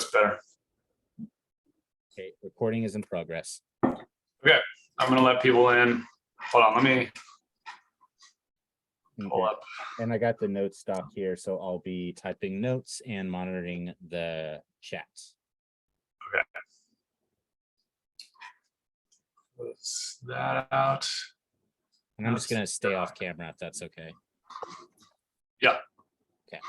it's better. Okay, recording is in progress. Okay, I'm gonna let people in. Hold on, let me pull up. And I got the notes stock here, so I'll be typing notes and monitoring the chat. Okay. Close that out. And I'm just gonna stay off camera if that's okay. Yeah. Okay.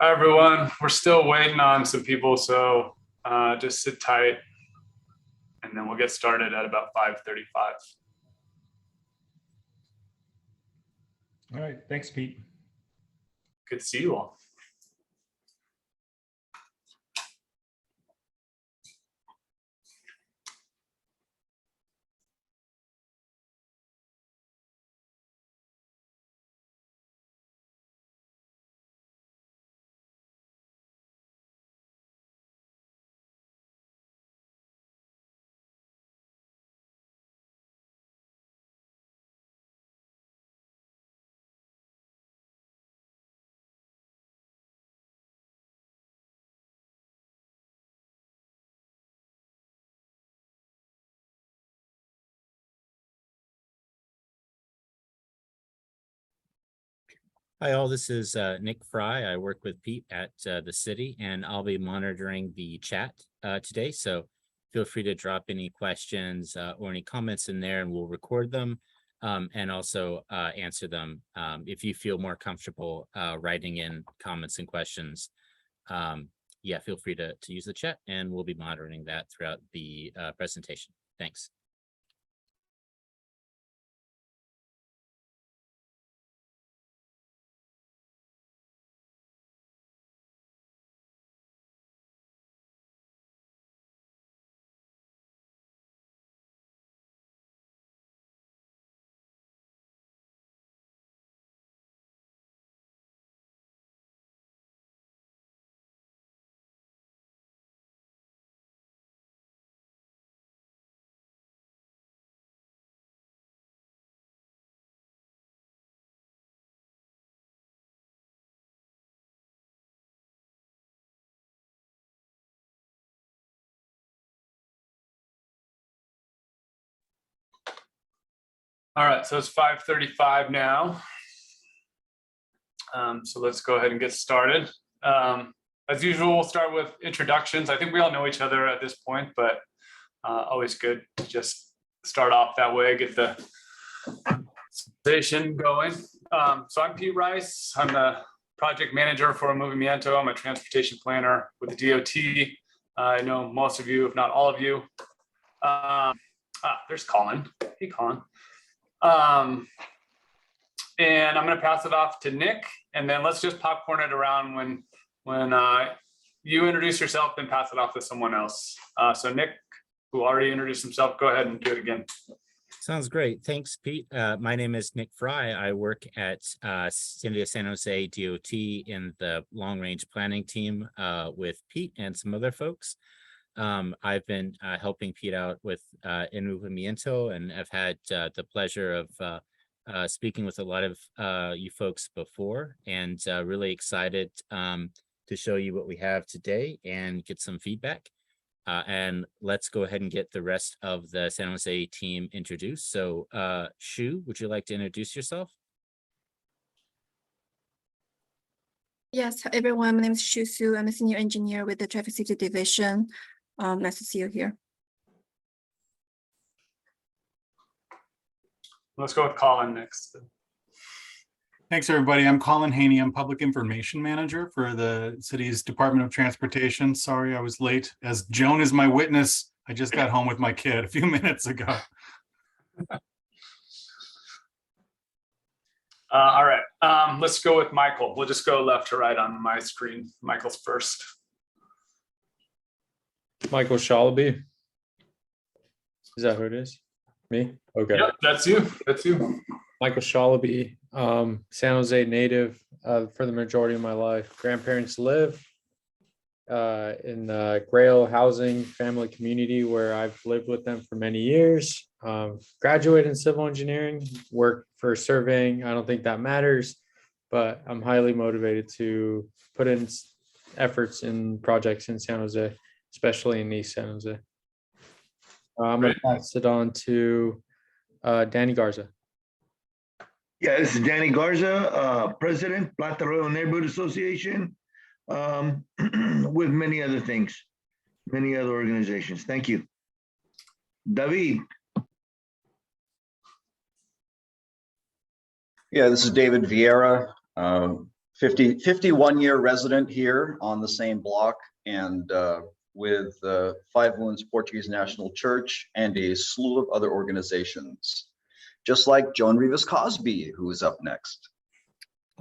Hi, everyone. We're still waiting on some people, so just sit tight, and then we'll get started at about 5:35. All right, thanks, Pete. Good to see you all. Hi all, this is Nick Fry. I work with Pete at the city, and I'll be monitoring the chat today. So feel free to drop any questions or any comments in there, and we'll record them and also answer them. If you feel more comfortable writing in comments and questions, yeah, feel free to use the chat, and we'll be monitoring that throughout the presentation. Thanks. All right, so it's 5:35 now. So let's go ahead and get started. As usual, we'll start with introductions. I think we all know each other at this point, but always good to just start off that way, get the conversation going. So I'm Pete Rice. I'm the project manager for Movimiento. I'm a transportation planner with the DOT. I know most of you, if not all of you. There's Colin. Hey, Colin. And I'm going to pass it off to Nick, and then let's just popcorn it around when you introduce yourself, then pass it off to someone else. So Nick, who already introduced himself, go ahead and do it again. Sounds great. Thanks, Pete. My name is Nick Fry. I work at City of San Jose DOT in the long range planning team with Pete and some other folks. I've been helping Pete out with in Movimiento, and I've had the pleasure of speaking with a lot of you folks before, and really excited to show you what we have today and get some feedback. And let's go ahead and get the rest of the San Jose team introduced. So Shu, would you like to introduce yourself? Yes, everyone, my name is Shu Su. I'm a senior engineer with the Traffic Safety Division. Nice to see you here. Let's go with Colin next. Thanks, everybody. I'm Colin Haney. I'm Public Information Manager for the city's Department of Transportation. Sorry I was late. As Joan is my witness, I just got home with my kid a few minutes ago. All right, let's go with Michael. We'll just go left to right on my screen. Michael's first. Michael Shalaby. Is that who it is? Me? Okay. Yep, that's you. That's you. Michael Shalaby, San Jose native for the majority of my life. Grandparents live in the Grail housing family community where I've lived with them for many years. Graduated in civil engineering, worked for surveying. I don't think that matters, but I'm highly motivated to put in efforts in projects in San Jose, especially in East San Jose. I'm going to pass it on to Danny Garza. Yeah, this is Danny Garza, President, Plata Royal Neighborhood Association, with many other things, many other organizations. Thank you. David. Yeah, this is David Vieira, 51-year resident here on the same block and with Five Wounds Portuguese National Church and a slew of other organizations, just like Joan Rivas Cosby, who is up next.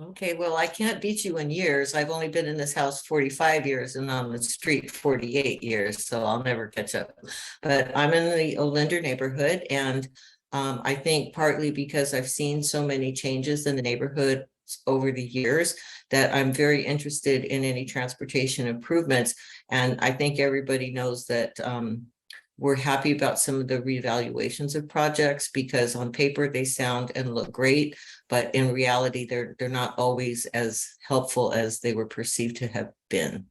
Okay, well, I can't beat you in years. I've only been in this house 45 years and on the street 48 years, so I'll never catch up. But I'm in the Olinder neighborhood, and I think partly because I've seen so many changes in the neighborhood over the years that I'm very interested in any transportation improvements. And I think everybody knows that we're happy about some of the reevaluations of projects because on paper they sound and look great, but in reality they're not always as helpful as they were perceived to have been.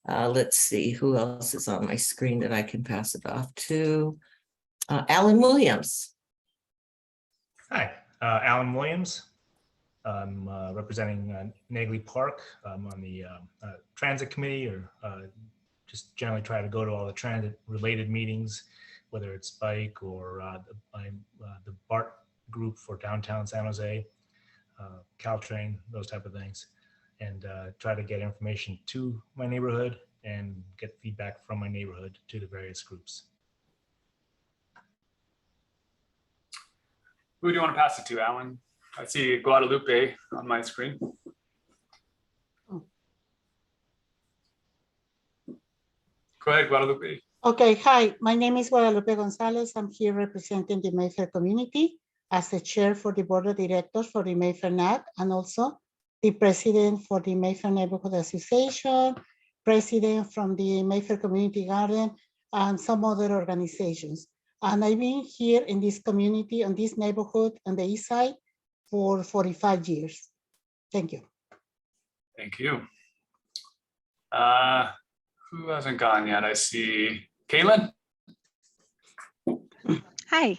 Let's see who else is on my screen that I can pass it off to. Alan Williams. Hi, Alan Williams. I'm representing Nagley Park. I'm on the transit committee, or just generally try to go to all the transit related meetings, whether it's bike or the BART group for downtown San Jose, Caltrain, those type of things, and try to get information to my neighborhood and get feedback from my neighborhood to the various groups. Who do you want to pass it to, Alan? I see Guadalupe on my screen. Go ahead, Guadalupe. Okay, hi, my name is Guadalupe Gonzalez. I'm here representing the Mayfair community as the chair for the board of directors for the Mayfair NAC, and also the president for the Mayfair Neighborhood Association, president from the Mayfair Community Garden, and some other organizations. And I've been here in this community, on this neighborhood on the east side for 45 years. Thank you. Thank you. Who hasn't gone yet? I see Caitlin. Hi,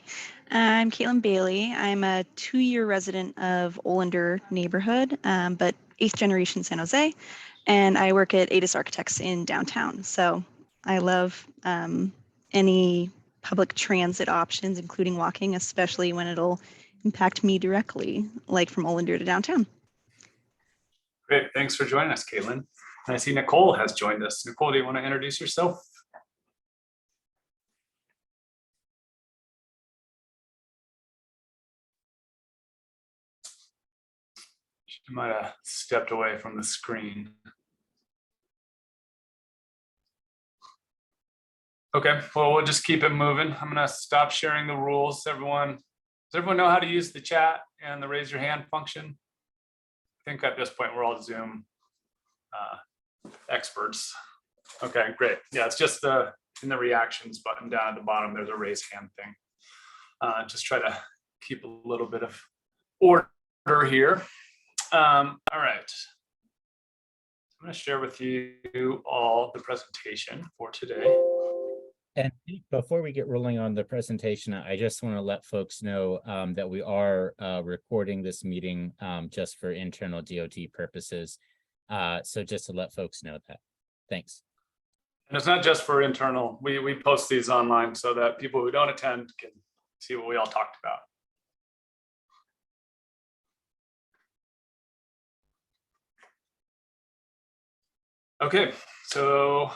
I'm Caitlin Bailey. I'm a 2-year resident of Olinder neighborhood, but 8th generation San Jose, and I work at ADIS Architects in downtown. So I love any public transit options, including walking, especially when it'll impact me directly, like from Olinder to downtown. Great, thanks for joining us, Caitlin. And I see Nicole has joined us. Nicole, do you want to introduce yourself? She might have stepped away from the screen. Okay, well, we'll just keep it moving. I'm gonna stop sharing the rules. Does everyone know how to use the chat and the raise your hand function? I think at this point, we're all Zoom experts. Okay, great. Yeah, it's just in the reactions button down at the bottom, there's a raise hand thing. Just try to keep a little bit of order here. All right. I'm gonna share with you all the presentation for today. And before we get rolling on the presentation, I just want to let folks know that we are recording this meeting just for internal DOT purposes. So just to let folks know that. Thanks. And it's not just for internal. We post these online so that people who don't attend can see what we all talked about. Okay, so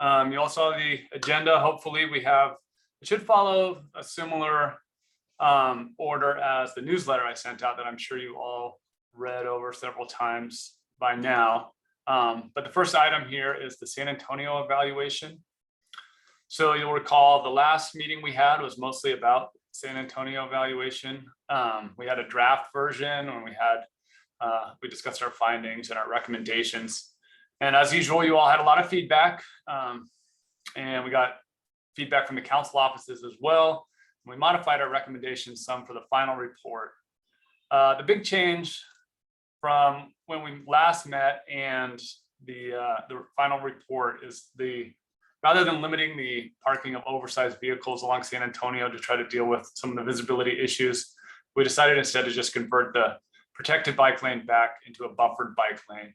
you all saw the agenda. Hopefully it should follow a similar order as the newsletter I sent out that I'm sure you all read over several times by now. But the first item here is the San Antonio evaluation. So you'll recall the last meeting we had was mostly about San Antonio evaluation. We had a draft version when we discussed our findings and our recommendations. And as usual, you all had a lot of feedback, and we got feedback from the council offices as well. We modified our recommendations some for the final report. The big change from when we last met and the final report is rather than limiting the parking of oversized vehicles along San Antonio to try to deal with some of the visibility issues, we decided instead to just convert the protected bike lane back into a buffered bike lane.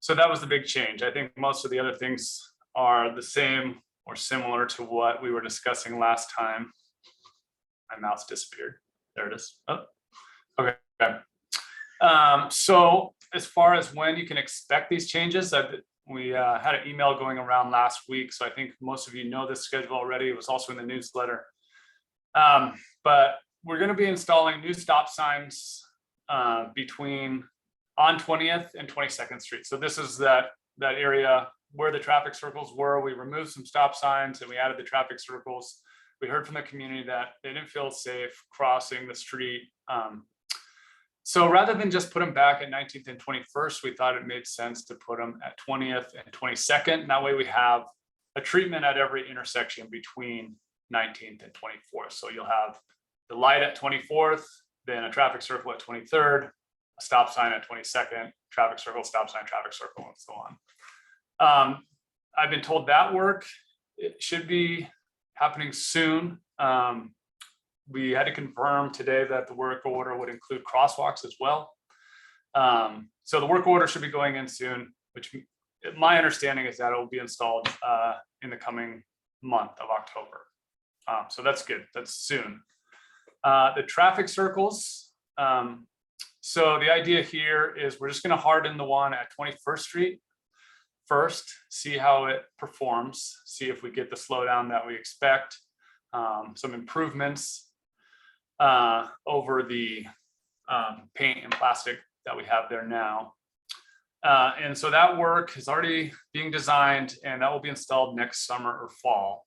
So that was the big change. I think most of the other things are the same or similar to what we were discussing last time. My mouse disappeared. There it is. Oh, okay. So as far as when you can expect these changes, we had an email going around last week. So I think most of you know this schedule already. It was also in the newsletter. But we're going to be installing new stop signs on 20th and 22nd Street. So this is that area where the traffic circles were. We removed some stop signs and we added the traffic circles. We heard from the community that they didn't feel safe crossing the street. So rather than just put them back at 19th and 21st, we thought it made sense to put them at 20th and 22nd. And that way we have a treatment at every intersection between 19th and 24th. So you'll have the light at 24th, then a traffic circle at 23rd, a stop sign at 22nd, traffic circle, stop sign, traffic circle, and so on. I've been told that work, it should be happening soon. We had to confirm today that the work order would include crosswalks as well. So the work order should be going in soon, which my understanding is that it will be installed in the coming month of October. So that's good, that's soon. The traffic circles. So the idea here is we're just gonna harden the one at 21st Street first, see how it performs, see if we get the slowdown that we expect, some improvements over the paint and plastic that we have there now. And so that work is already being designed and that will be installed next summer or fall,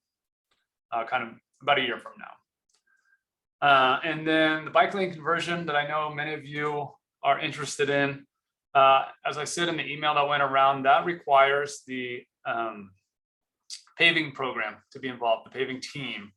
kind of about a year from now. And then the bike lane conversion that I know many of you are interested in, as I said in the email that went around, that requires the paving program to be involved, the paving team.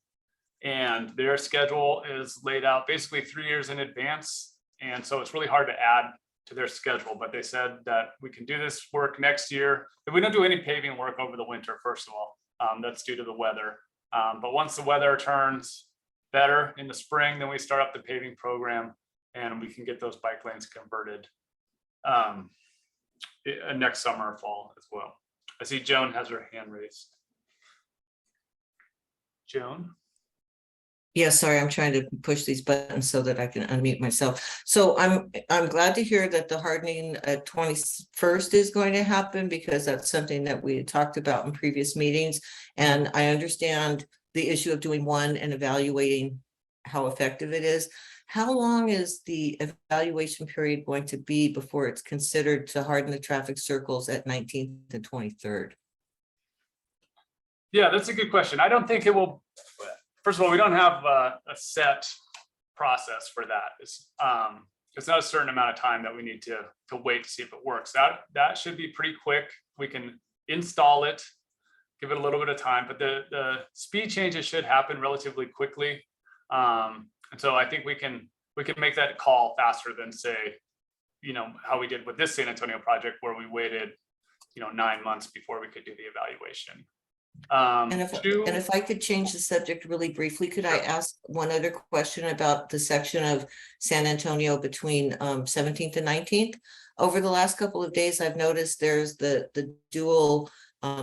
And their schedule is laid out basically 3 years in advance. And so it's really hard to add to their schedule, but they said that we can do this work next year. We don't do any paving work over the winter, first of all, that's due to the weather. But once the weather turns better in the spring, then we start up the paving program and we can get those bike lanes converted next summer or fall as well. I see Joan has her hand raised. Joan? Yeah, sorry, I'm trying to push these buttons so that I can unmute myself. So I'm glad to hear that the hardening at 21st is going to happen because that's something that we had talked about in previous meetings. And I understand the issue of doing one and evaluating how effective it is. How long is the evaluation period going to be before it's considered to harden the traffic circles at 19th and 23rd? Yeah, that's a good question. I don't think it will. First of all, we don't have a set process for that. It's not a certain amount of time that we need to wait to see if it works. That should be pretty quick. We can install it, give it a little bit of time, but the speed changes should happen relatively quickly. And so I think we can make that call faster than say, how we did with this San Antonio project where we waited, 9 months before we could do the evaluation. And if I could change the subject really briefly, could I ask one other question about the section of San Antonio between 17th and 19th? Over the last couple of days, I've noticed there's the dual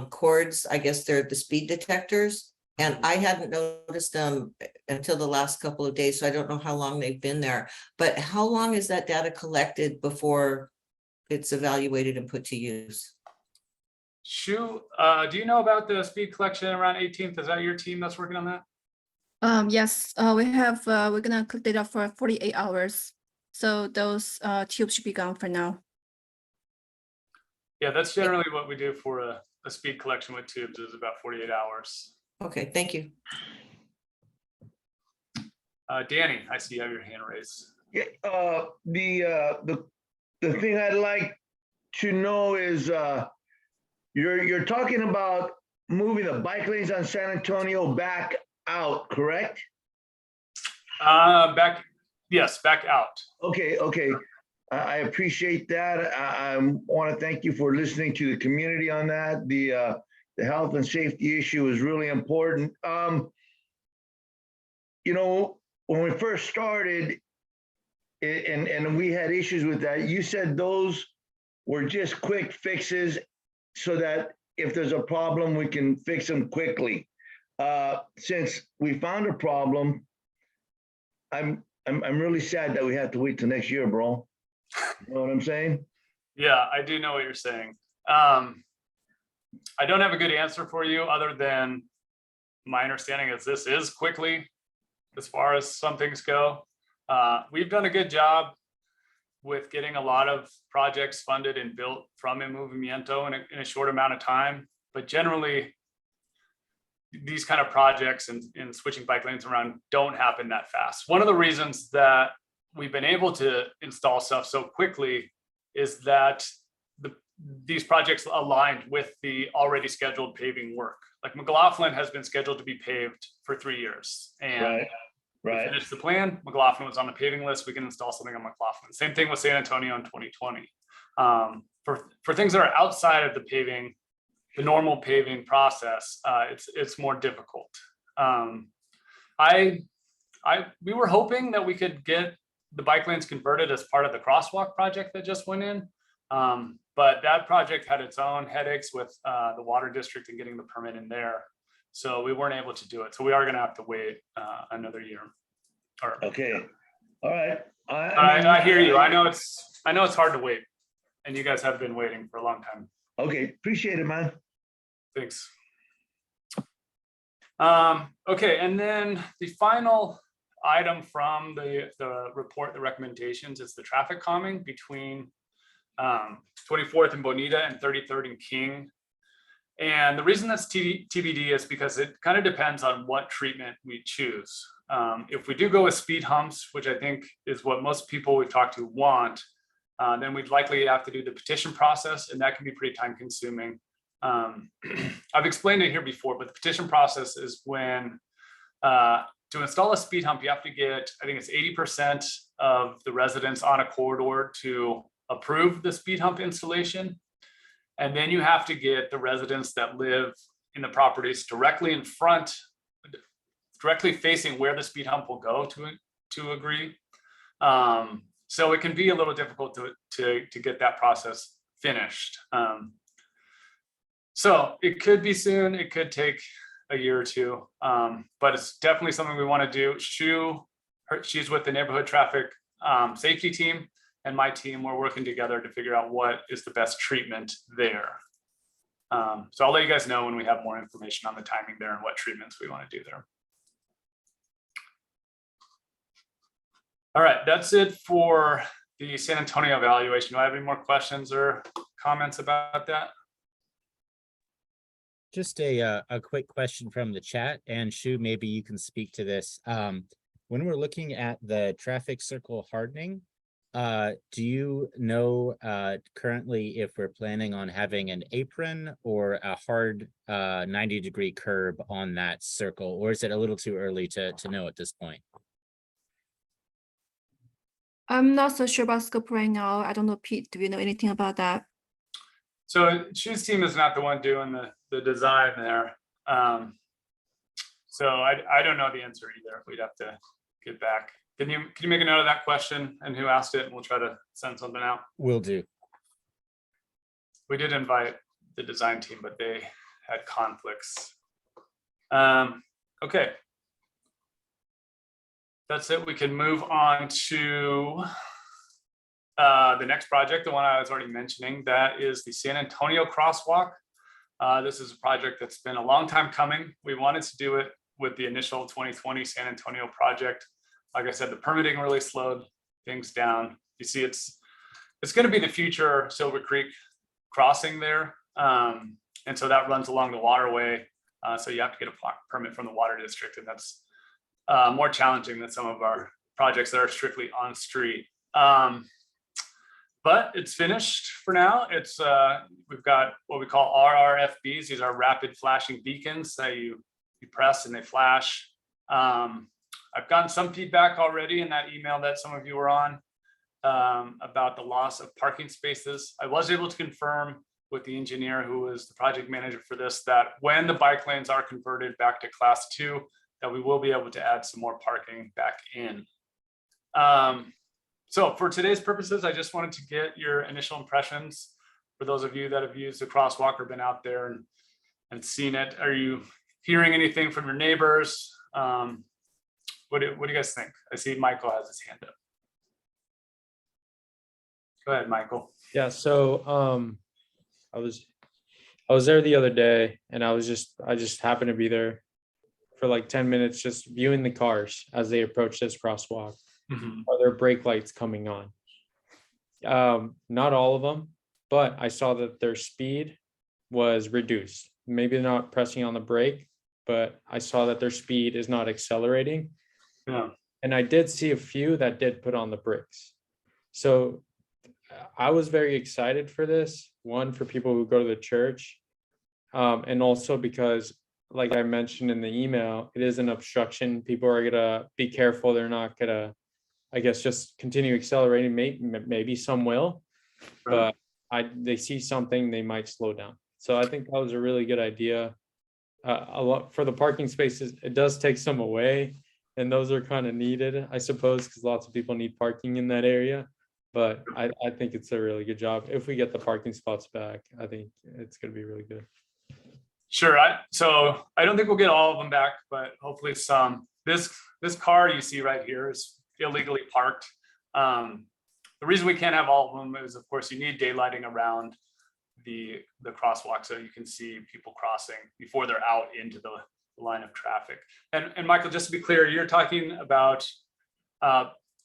cords. I guess they're the speed detectors, and I hadn't noticed them until the last couple of days, so I don't know how long they've been there. But how long is that data collected before it's evaluated and put to use? Shu, do you know about the speed collection around 18th? Is that your team that's working on that? Yes, we're gonna collect data for 48 hours. So those tubes should be gone for now. Yeah, that's generally what we do for a speed collection with tubes is about 48 hours. Okay, thank you. Danny, I see you have your hand raised. Yeah, the thing I'd like to know is, you're talking about moving the bike lanes on San Antonio back out, correct? Yes, back out. Okay, okay. I appreciate that. I want to thank you for listening to the community on that. The health and safety issue is really important. You know, when we first started, and we had issues with that, you said those were just quick fixes so that if there's a problem, we can fix them quickly. Since we found a problem, I'm really sad that we have to wait till next year, bro. You know what I'm saying? Yeah, I do know what you're saying. I don't have a good answer for you other than my understanding is this is quickly as far as some things go. We've done a good job with getting a lot of projects funded and built from Movimiento in a short amount of time. But generally, these kind of projects and switching bike lanes around don't happen that fast. One of the reasons that we've been able to install stuff so quickly is that these projects aligned with the already scheduled paving work. Like McLaughlin has been scheduled to be paved for 3 years. And we finished the plan. McLaughlin was on the paving list. We can install something on McLaughlin. Same thing with San Antonio in 2020. For things that are outside of the normal paving process, it's more difficult. We were hoping that we could get the bike lanes converted as part of the crosswalk project that just went in. But that project had its own headaches with the water district and getting the permit in there. So we weren't able to do it. So we are going to have to wait another year. Okay. All right. I hear you. I know it's hard to wait, and you guys have been waiting for a long time. Okay. Appreciate it, man. Thanks. Okay, and then the final item from the report, the recommendations, is the traffic calming between 24th and Bonita and 33rd and King. And the reason that's TBD is because it kind of depends on what treatment we choose. If we do go with speed humps, which I think is what most people we've talked to want, then we'd likely have to do the petition process, and that can be pretty time consuming. I've explained it here before, but the petition process is when to install a speed hump, you have to get, I think it's 80% of the residents on a corridor to approve the speed hump installation. And then you have to get the residents that live in the properties directly in front, directly facing where the speed hump will go to agree. So it can be a little difficult to get that process finished. So it could be soon, it could take a year or two, but it's definitely something we want to do. She's with the neighborhood traffic safety team, and my team, we're working together to figure out what is the best treatment there. So I'll let you guys know when we have more information on the timing there and what treatments we want to do there. All right, that's it for the San Antonio evaluation. Do I have any more questions or comments about that? Just a quick question from the chat, and Shu, maybe you can speak to this. When we're looking at the traffic circle hardening, do you know currently if we're planning on having an apron or a hard 90-degree curb on that circle, or is it a little too early to know at this point? I'm not so sure about scope right now. I don't know, Pete, do you know anything about that? So Shu's team is not the one doing the design there. So I don't know the answer either. We'd have to get back. Can you make a note of that question and who asked it, and we'll try to send something out? Will do. We did invite the design team, but they had conflicts. Okay. That's it. We can move on to the next project, the one I was already mentioning. That is the San Antonio crosswalk. This is a project that's been a long time coming. We wanted to do it with the initial 2020 San Antonio project. Like I said, the permitting really slowed things down. You see, it's going to be the future Silver Creek crossing there. And so that runs along the waterway. So you have to get a permit from the water district, and that's more challenging than some of our projects that are strictly on street. But it's finished for now. It's we've got what we call RRFBs. These are rapid flashing beacons that you press and they flash. I've gotten some feedback already in that email that some of you were on about the loss of parking spaces. I was able to confirm with the engineer who was the project manager for this, that when the bike lanes are converted back to class 2, that we will be able to add some more parking back in. So for today's purposes, I just wanted to get your initial impressions for those of you that have used the crosswalk or been out there and seen it. Are you hearing anything from your neighbors? What do you guys think? I see Michael has his hand up. Go ahead, Michael. Yeah, so I was there the other day, and I just happened to be there for like 10 minutes, just viewing the cars as they approach this crosswalk. Are there brake lights coming on? Not all of them, but I saw that their speed was reduced. Maybe they're not pressing on the brake, but I saw that their speed is not accelerating. Yeah. And I did see a few that did put on the brakes. So I was very excited for this, one, for people who go to the church, and also because, like I mentioned in the email, it is an obstruction. People are gonna be careful. They're not gonna, I guess, just continue accelerating. Maybe some will, but they see something, they might slow down. So I think that was a really good idea. A lot for the parking spaces, it does take some away, and those are kind of needed, I suppose, because lots of people need parking in that area. But I think it's a really good job. If we get the parking spots back, I think it's going to be really good. Sure. So I don't think we'll get all of them back, but hopefully some. This car you see right here is illegally parked. The reason we can't have all of them is, of course, you need daylighting around the crosswalk so you can see people crossing before they're out into the line of traffic. And Michael, just to be clear, you're talking about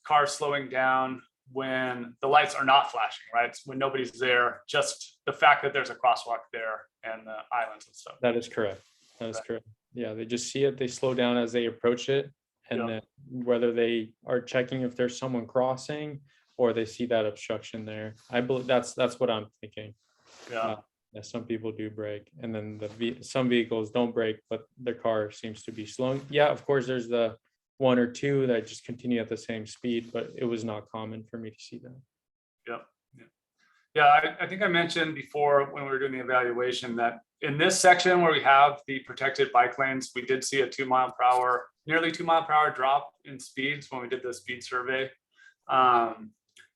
cars slowing down when the lights are not flashing, right? It's when nobody's there, just the fact that there's a crosswalk there and the islands and stuff. That is correct. That is correct. Yeah, they just see it, they slow down as they approach it, and then whether they are checking if there's someone crossing or they see that obstruction there. I believe that's what I'm thinking. Yeah. Some people do brake, and then some vehicles don't brake, but their car seems to be slowing. Yeah, of course, there's the one or two that just continue at the same speed, but it was not common for me to see that. Yeah, I think I mentioned before when we were doing the evaluation that in this section where we have the protected bike lanes, we did see a nearly 2 mile per hour drop in speeds when we did the speed survey. And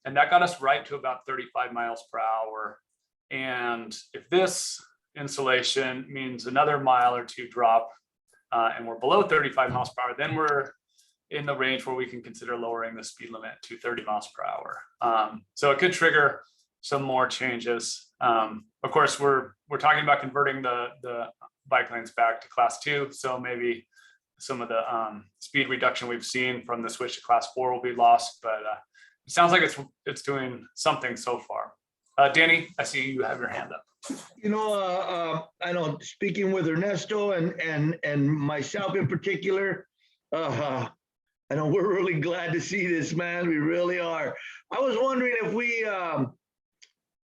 that got us right to about 35 miles per hour. And if this installation means another mile or two drop, and we're below 35 miles per hour, then we're in the range where we can consider lowering the speed limit to 30 miles per hour. So it could trigger some more changes. Of course, we're talking about converting the bike lanes back to class 2. So maybe some of the speed reduction we've seen from the switch to class 4 will be lost, but it sounds like it's doing something so far. Danny, I see you have your hand up. I know, speaking with Ernesto and myself in particular, I know we're really glad to see this, man. We really are. I was wondering if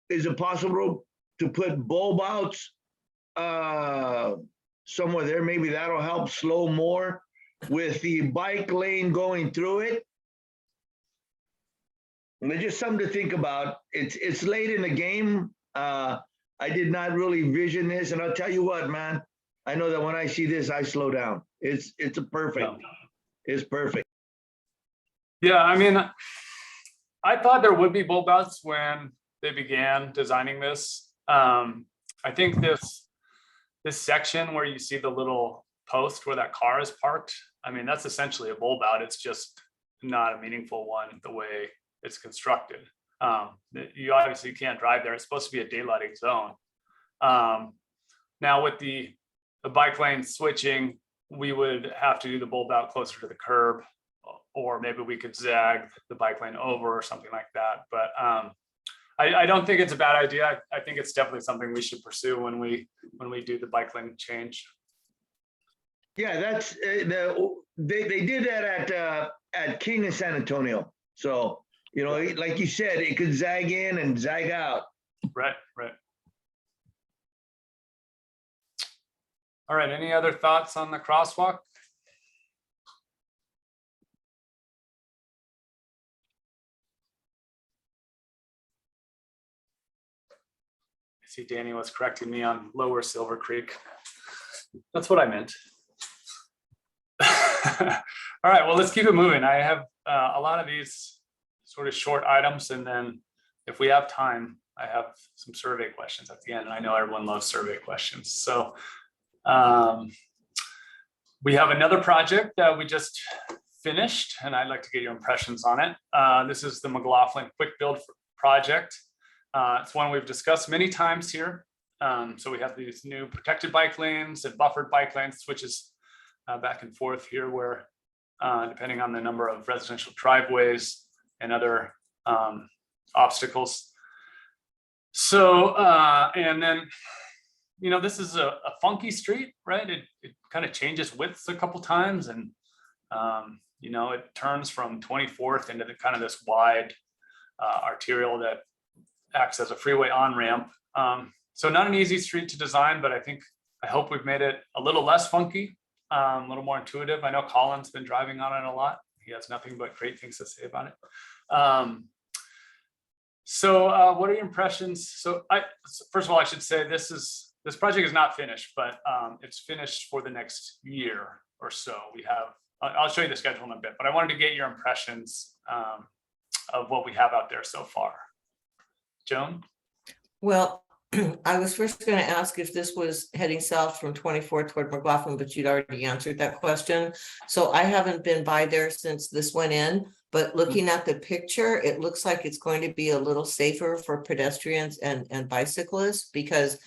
is it possible to put bulb outs somewhere there? Maybe that'll help slow more with the bike lane going through it. And it's just something to think about. It's late in the game. I did not really vision this, and I'll tell you what, man. I know that when I see this, I slow down. It's perfect. It's perfect. Yeah, I mean, I thought there would be bulb outs when they began designing this. I think this section where you see the little post where that car is parked, I mean, that's essentially a bulb out. It's just not a meaningful one the way it's constructed. You obviously can't drive there. It's supposed to be a daylighting zone. Now with the bike lane switching, we would have to do the bulb out closer to the curb, or maybe we could zag the bike lane over or something like that. But I don't think it's a bad idea. I think it's definitely something we should pursue when we do the bike lane change. Yeah, that's they did that at King and San Antonio. So, you know, like you said, it could zag in and zag out. Right. All right, any other thoughts on the crosswalk? I see Danny was correcting me on Lower Silver Creek. That's what I meant. All right, well, let's keep it moving. I have a lot of these sort of short items, and then if we have time, I have some survey questions at the end. And I know everyone loves survey questions. So we have another project that we just finished, and I'd like to get your impressions on it. This is the McLaughlin Quick Build project. It's one we've discussed many times here. So we have these new protected bike lanes and buffered bike lanes, switches back and forth here, where depending on the number of residential driveways and other obstacles. So, and then, you know, this is a funky street, right? It kind of changes widths a couple times, and you know, it turns from 24th into the kind of this wide arterial that acts as a freeway on-ramp. So not an easy street to design, but I hope we've made it a little less funky, a little more intuitive. I know Colin's been driving on it a lot. He has nothing but great things to say about it. So what are your impressions? So first of all, I should say this project is not finished, but it's finished for the next year or so. We have, I'll show you the schedule in a bit, but I wanted to get your impressions of what we have out there so far. Joan? Well, I was first going to ask if this was heading south from 24 toward McLaughlin, but you'd already answered that question. So I haven't been by there since this went in, but looking at the picture, it looks like it's going to be a little safer for pedestrians and bicyclists, because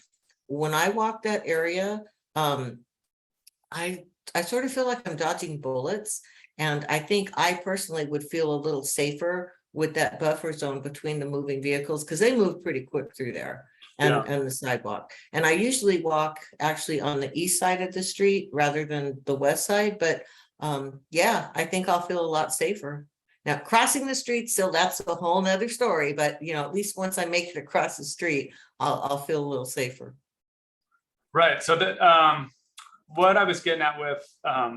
when I walk that area, I sort of feel like I'm dodging bullets. And I think I personally would feel a little safer with that buffer zone between the moving vehicles, because they move pretty quick through there. And the sidewalk. And I usually walk actually on the east side of the street rather than the west side. But yeah, I think I'll feel a lot safer. Now, crossing the street, still, that's a whole nother story. But, you know, at least once I make it across the street, I'll feel a little safer. Right. So that what I was getting at with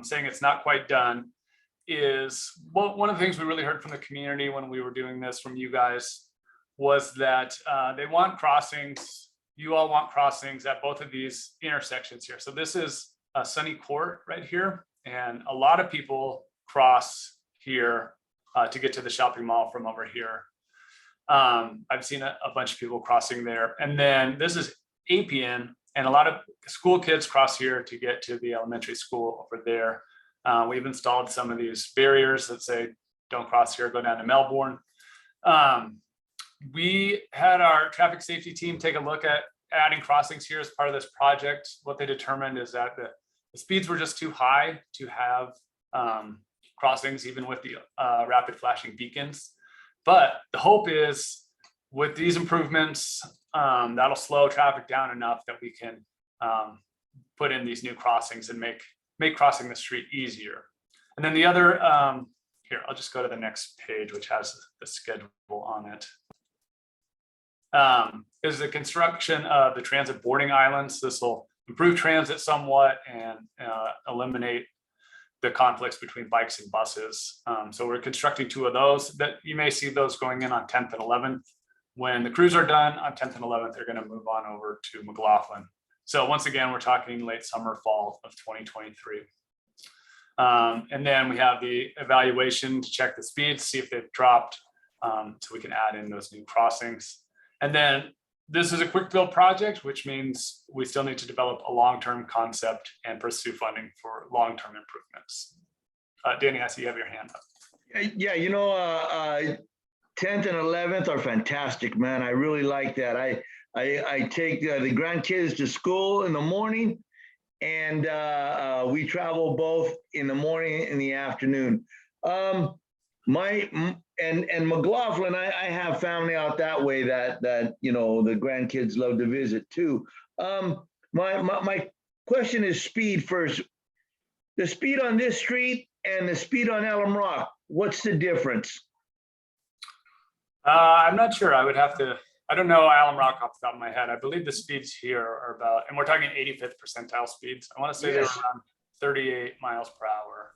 saying it's not quite done is, well, one of the things we really heard from the community when we were doing this, from you guys, was that they want crossings. You all want crossings at both of these intersections here. So this is a Sunny Court right here, and a lot of people cross here to get to the shopping mall from over here. I've seen a bunch of people crossing there. And then this is Appian, and a lot of school kids cross here to get to the elementary school over there. We've installed some of these barriers that say, don't cross here, go down to Melbourne. We had our traffic safety team take a look at adding crossings here as part of this project. What they determined is that the speeds were just too high to have crossings, even with the rapid flashing beacons. But the hope is, with these improvements, that'll slow traffic down enough that we can put in these new crossings and make crossing the street easier. And then the other, here, I'll just go to the next page, which has the schedule on it. Is the construction of the transit boarding islands. This will improve transit somewhat and eliminate the conflicts between bikes and buses. So we're constructing 2 of those. That you may see those going in on 10th and 11th. When the crews are done on 10th and 11th, they're going to move on over to McLaughlin. So once again, we're talking late summer, fall of 2023. And then we have the evaluation to check the speeds, see if they've dropped, so we can add in those new crossings. And then this is a quick build project, which means we still need to develop a long-term concept and pursue funding for long-term improvements. Danny, I see you have your hand up. Yeah, you know, 10th and 11th are fantastic, man. I really like that. I take the grandkids to school in the morning, and we travel both in the morning and in the afternoon. And McLaughlin, I have family out that way that you know the grandkids love to visit too. My question is speed first. The speed on this street and the speed on Elm Rock, what's the difference? I'm not sure. I would have to, I don't know Alum Rock off the top of my head. I believe the speeds here are about, and we're talking 85th percentile speeds. I want to say they're Yes. around 38 miles per hour.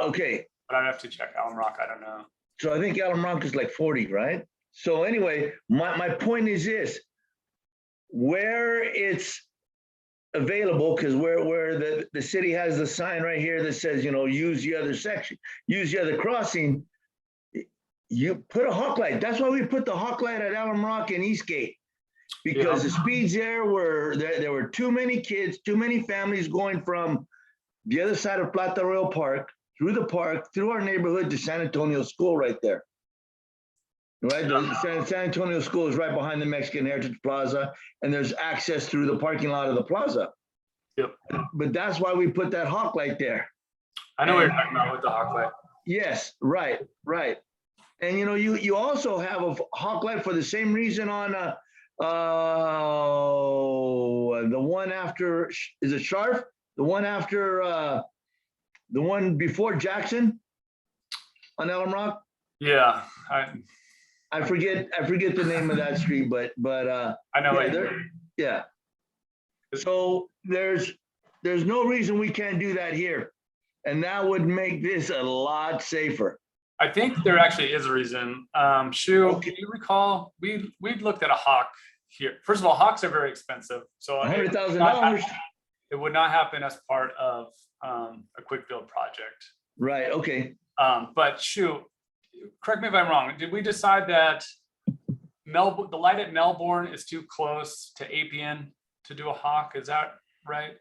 Okay, But I'd have to check Alum Rock. I don't know. so I think Elm Rock is like 40, right? So anyway, my point is this, where it's available, because where the city has the sign right here that says, you know, use the other section, use the other crossing, you put a hawk light. That's why we put the hawk light at Alum Rock and Eastgate. Because the speeds there were too many kids, too many families going from the other side of Plata Royal Park, through the park, through our neighborhood to San Antonio School right there. Right, the San Antonio School is right behind the Mexican Heritage Plaza, and there's access through the parking lot of the plaza. Yep. But that's why we put that hawk light there. I know what you're talking about with the hawk light. Yes, right. And you know, you also have a hawk light for the same reason on the one after, is it Sharp? The one after the one before Jackson on Elm Rock? Yeah, I forget the name of that street, but I know. yeah. So there's no reason we can't do that here, and that would make this a lot safer. I think there actually is a reason. Shu, can you recall, we looked at a hawk here. First of all, hawks are very expensive. So $100,000. It would not happen as part of a quick build project. Right, okay. But Shu, correct me if I'm wrong. Did we decide that the light at Melbourne is too close to Appian to do a hawk? Is that right?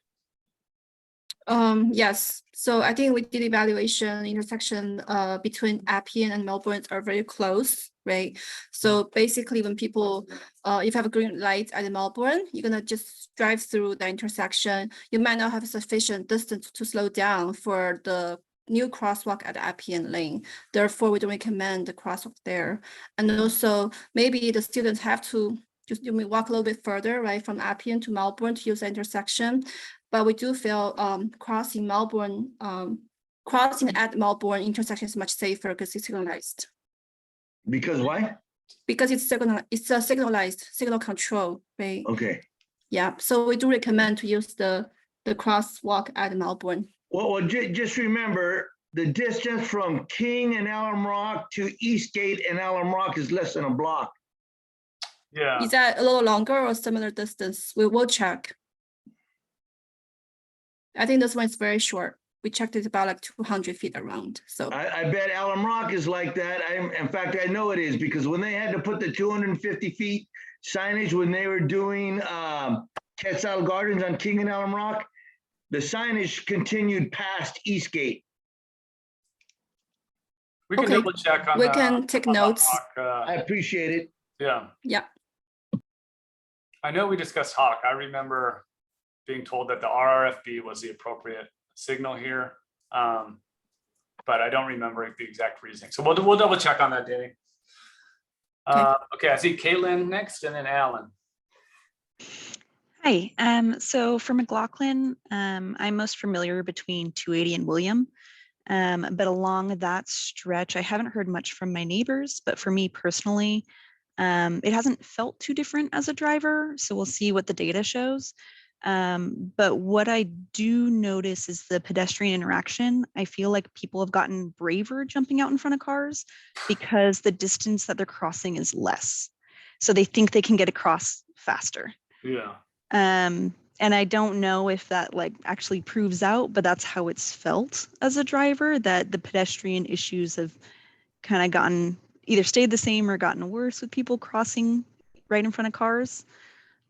Yes, so I think we did evaluation intersection between Appian and Melbourne are very close, right? So basically when people, if you have a green light at Melbourne, you're gonna just drive through the intersection. You might not have sufficient distance to slow down for the new crosswalk at Appian Lane. Therefore, we don't recommend the crosswalk there. And also maybe the students have to just walk a little bit further, right, from Appian to Melbourne to use the intersection. But we do feel crossing at Melbourne intersection is much safer because it's signalized. Because why? Because it's a signalized signal control, right? Okay. Yeah, so we do recommend to use the crosswalk at Melbourne. Well, just remember the distance from King and Alum Rock to Eastgate and Alum Rock is less than a block. Yeah. Is that a little longer or similar distance? We will check. I think this one is very short. We checked it about like 200 feet around. So I bet Alum Rock is like that. In fact, I know it is because when they had to put the 250 feet signage when they were doing Quetzal Gardens on King and Alum Rock, the signage continued past Eastgate. We can Okay. double check on we the- can take on the notes. hawk, I appreciate it. yeah. Yeah. I know we discussed hawk. I remember being told that the RRFB was the appropriate signal here. But I don't remember the exact reasoning. So we'll double check on that, Danny. Okay, I see Caitlin next and then Alan. Hi, so for McLaughlin, I'm most familiar between 280 and William. But along that stretch, I haven't heard much from my neighbors, but for me personally, it hasn't felt too different as a driver. So we'll see what the data shows. But what I do notice is the pedestrian interaction. I feel like people have gotten braver jumping out in front of cars because the distance that they're crossing is less. So they think they can get across faster. Yeah. And I don't know if that like actually proves out, but that's how it's felt as a driver, that the pedestrian issues have kind of gotten either stayed the same or gotten worse with people crossing right in front of cars.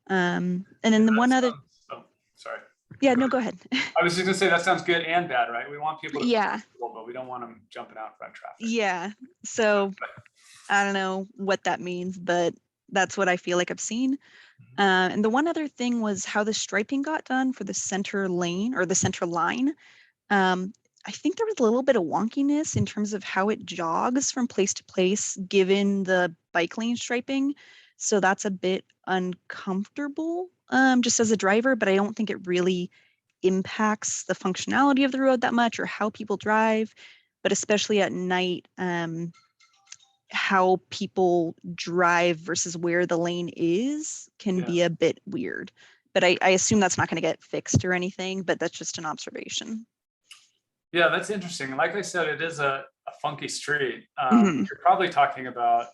And then the one other. Oh, sorry. Yeah, no, go ahead. I was just gonna say that sounds good and bad, right? We want people to be Yeah. comfortable, but we don't want them jumping out in front of traffic. Yeah. So I don't know what that means, but That's what I feel like I've seen. And the one other thing was how the striping got done for the center lane or the center line. I think there was a little bit of wonkiness in terms of how it jogs from place to place, given the bike lane striping. So that's a bit uncomfortable, just as a driver, but I don't think it really impacts the functionality of the road that much or how people drive, but especially at night, how people drive versus where the lane is can be a bit weird. But I assume that's not going to get fixed or anything, but that's just an observation. Yeah, that's interesting. Like I said, it is a funky street. Mhm. You're probably talking about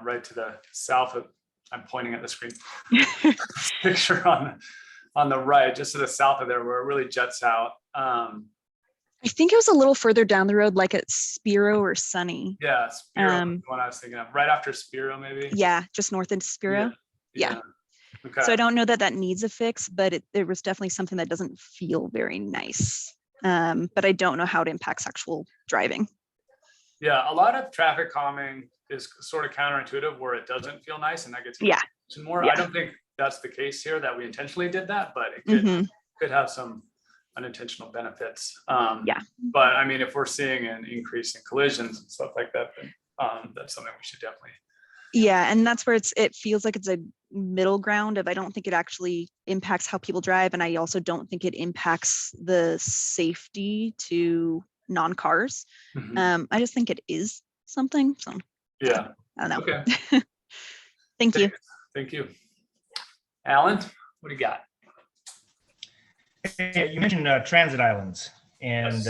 right to the south of, I'm pointing at the screen, picture on the right, just to the south of there where it really jets out. I think it was a little further down the road, like at Spiro or Sunny. Yeah, Spiro, is the one I was thinking of, right after Spiro, maybe. Yeah, just north of Spiro. Yeah. Okay. So I don't know that that needs a fix, but there was definitely something that doesn't feel very nice. But I don't know how it impacts actual driving. Yeah, a lot of traffic calming is sort of counterintuitive where it doesn't feel nice and that gets more. I don't think that's the case here that we intentionally did that, but it could have some unintentional benefits. But I mean, if we're seeing an increase in collisions and stuff like that, then that's something we should definitely. Yeah, and that's where it feels like it's a middle ground of I don't think it actually impacts how people drive, and I also don't think it impacts the safety to non-cars. I just think it is something. So yeah, I don't know. Okay. Thank you. Thank you. Alan, what do you got? Hey, you mentioned transit islands, and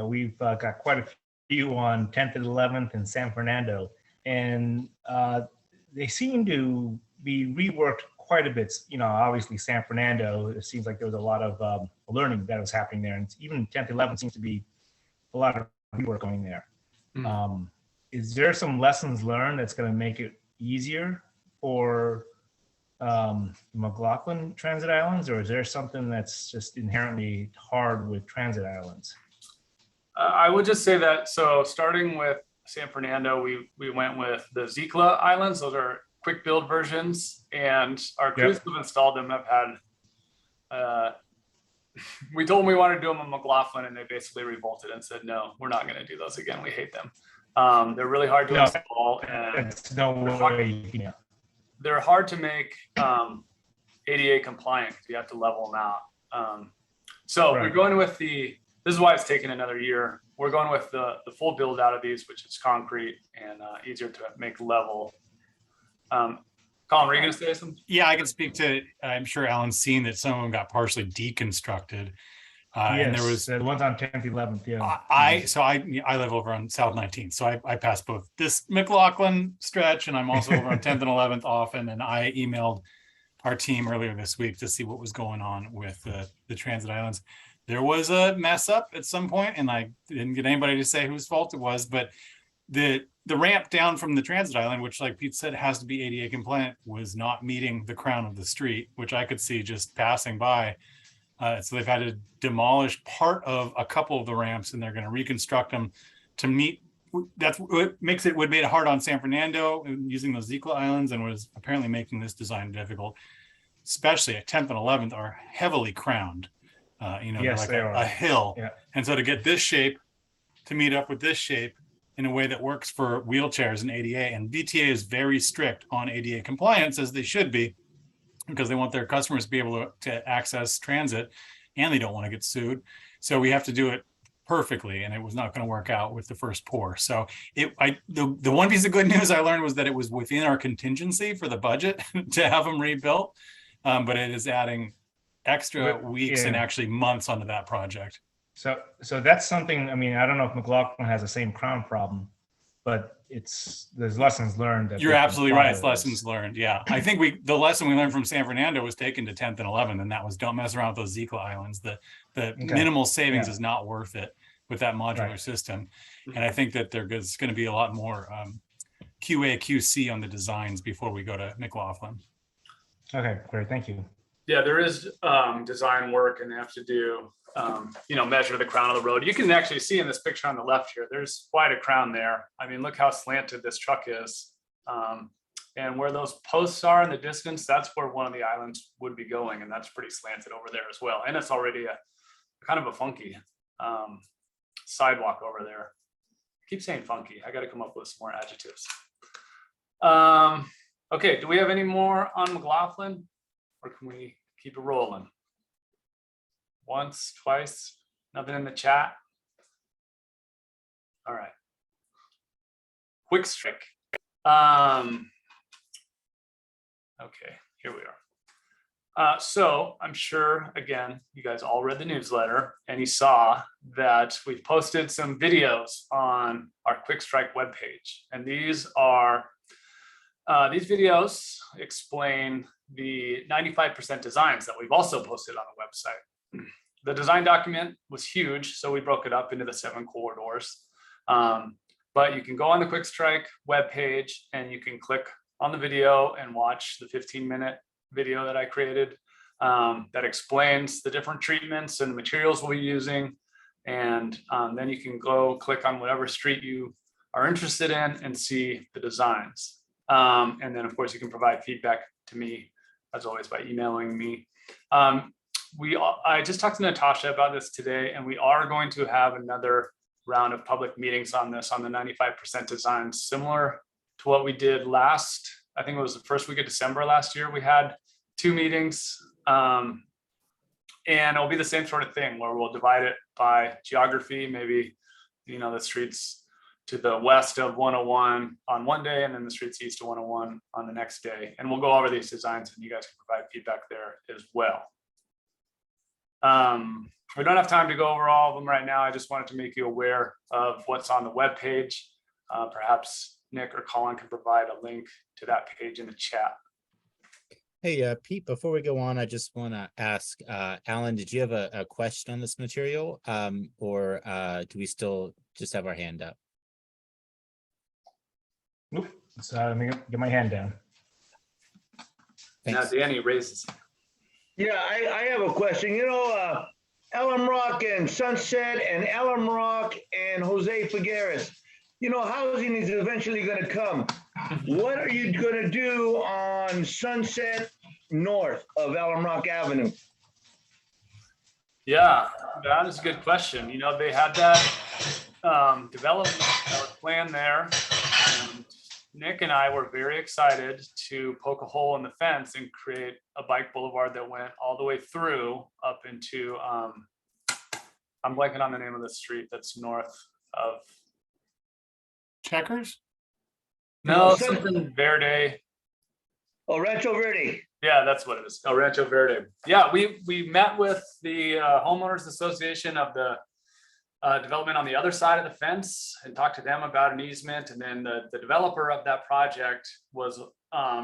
we've got quite a few on 10th and 11th in San Fernando, and they seem to be reworked quite a bit. You know, obviously San Fernando, it seems like there was a lot of learning that was happening there, and even 10th and 11th seems to be a lot of rework going there. Is there some lessons learned that's going to make it easier for McLaughlin transit islands, or is there something that's just inherently hard with transit islands? I would just say that, so starting with San Fernando, we went with the Zikla islands. Those are quick build versions, and our crews who've installed them have had, we told them we wanted to do them in McLaughlin, and they basically revolted and said, no, we're not going to do those again. We hate them. They're really hard to install, and they're hard to make ADA compliant because you have to level them out. So we're going with this is why it's taken another year. We're going with the full build out of these, which is concrete and easier to make level. Colin, were you going to say something? Yeah, I can speak to, I'm sure Alan's seen that some of them got partially deconstructed. And there was the ones on 10th, 11th. Yeah. I live over on South 19th. So I pass both this McLaughlin stretch, and I'm also over on 10th and 11th often. And I emailed our team earlier this week to see what was going on with the transit islands. There was a mess up at some point, and I didn't get anybody to say whose fault it was, but the ramp down from the transit island, which like Pete said, has to be ADA compliant, was not meeting the crown of the street, which I could see just passing by. So they've had to demolish part of a couple of the ramps, and they're going to reconstruct them to meet. That's what made it hard on San Fernando using those Zikla islands, and was apparently making this design difficult, especially at 10th and 11th are heavily crowned. Yes, they're like a hill. Yeah. And so to get this shape to meet up with this shape in a way that works for wheelchairs and ADA, and VTA is very strict on ADA compliance, as they should be, because they want their customers to be able to access transit, and they don't want to get sued. So we have to do it perfectly, and it was not going to work out with the first pour. So the one piece of good news I learned was that it was within our contingency for the budget to have them rebuilt, but it is adding extra weeks and actually months onto that project. So that's something, I mean, I don't know if McLaughlin has the same crown problem, but there's lessons learned. That you're absolutely right. It's lessons learned. Yeah. I think the lesson we learned from San Fernando was taken to 10th and 11th, and that was don't mess around with those Zikla islands. The minimal savings is not worth it with that modular system. And I think that there's going to be a lot more QA, QC on the designs before we go to McLaughlin. Okay, great. Thank you. Yeah, there is design work, and they have to do, measure the crown of the road. You can actually see in this picture on the left here, there's quite a crown there. I mean, look how slanted this truck is. And where those posts are in the distance, that's where one of the islands would be going. And that's pretty slanted over there as well. And it's already a kind of a funky sidewalk over there. I keep saying funky. I got to come up with some more adjectives. Okay, do we have any more on McLaughlin, or can we keep it rolling? Once, twice, nothing in the chat. All right. Quick strike. Okay, here we are. So I'm sure, again, you guys all read the newsletter and you saw that we've posted some videos on our Quick Strike webpage. And these videos explain the 95% designs that we've also posted on the website. The design document was huge, so we broke it up into the 7 corridors. But you can go on the Quick Strike webpage and you can click on the video and watch the 15-minute video that I created that explains the different treatments and materials we'll be using. And then you can go click on whatever street you are interested in and see the designs. And then, of course, you can provide feedback to me, as always, by emailing me. I just talked to Natasha about this today, and we are going to have another round of public meetings on this, on the 95% design, similar to what we did last, I think it was the first week of December last year. We had 2 meetings, and it'll be the same sort of thing where we'll divide it by geography, maybe, you know, the streets to the west of 101 on one day, and then the streets east of 101 on the next day. And we'll go over these designs and you guys can provide feedback there as well. We don't have time to go over all of them right now. I just wanted to make you aware of what's on the webpage. Perhaps Nick or Colin can provide a link to that page in the chat. Hey, Pete, before we go on, I just want to ask, Alan, did you have a question on this material, or do we still just have our hand up? Nope. So let me get my hand down. Thanks. Now, Danny raises. Yeah, I have a question. You know, Elm Rock and Sunset and Elm Rock and Jose Figueres, you know, housing is eventually going to come. What are you going to do on Sunset north of Elm Rock Avenue? Yeah, that is a good question. You know, they had that development that was planned there. And Nick and I were very excited to poke a hole in the fence and create a bike boulevard that went all the way through up into, I'm blanking on the name of the street that's north of. Checkers? No, something Verde. Oh, Rancho Verde. Yeah, that's what it is. El Rancho Verde. Yeah, we met with the homeowners association of the development on the other side of the fence and talked to them about an easement. And then the developer of that project was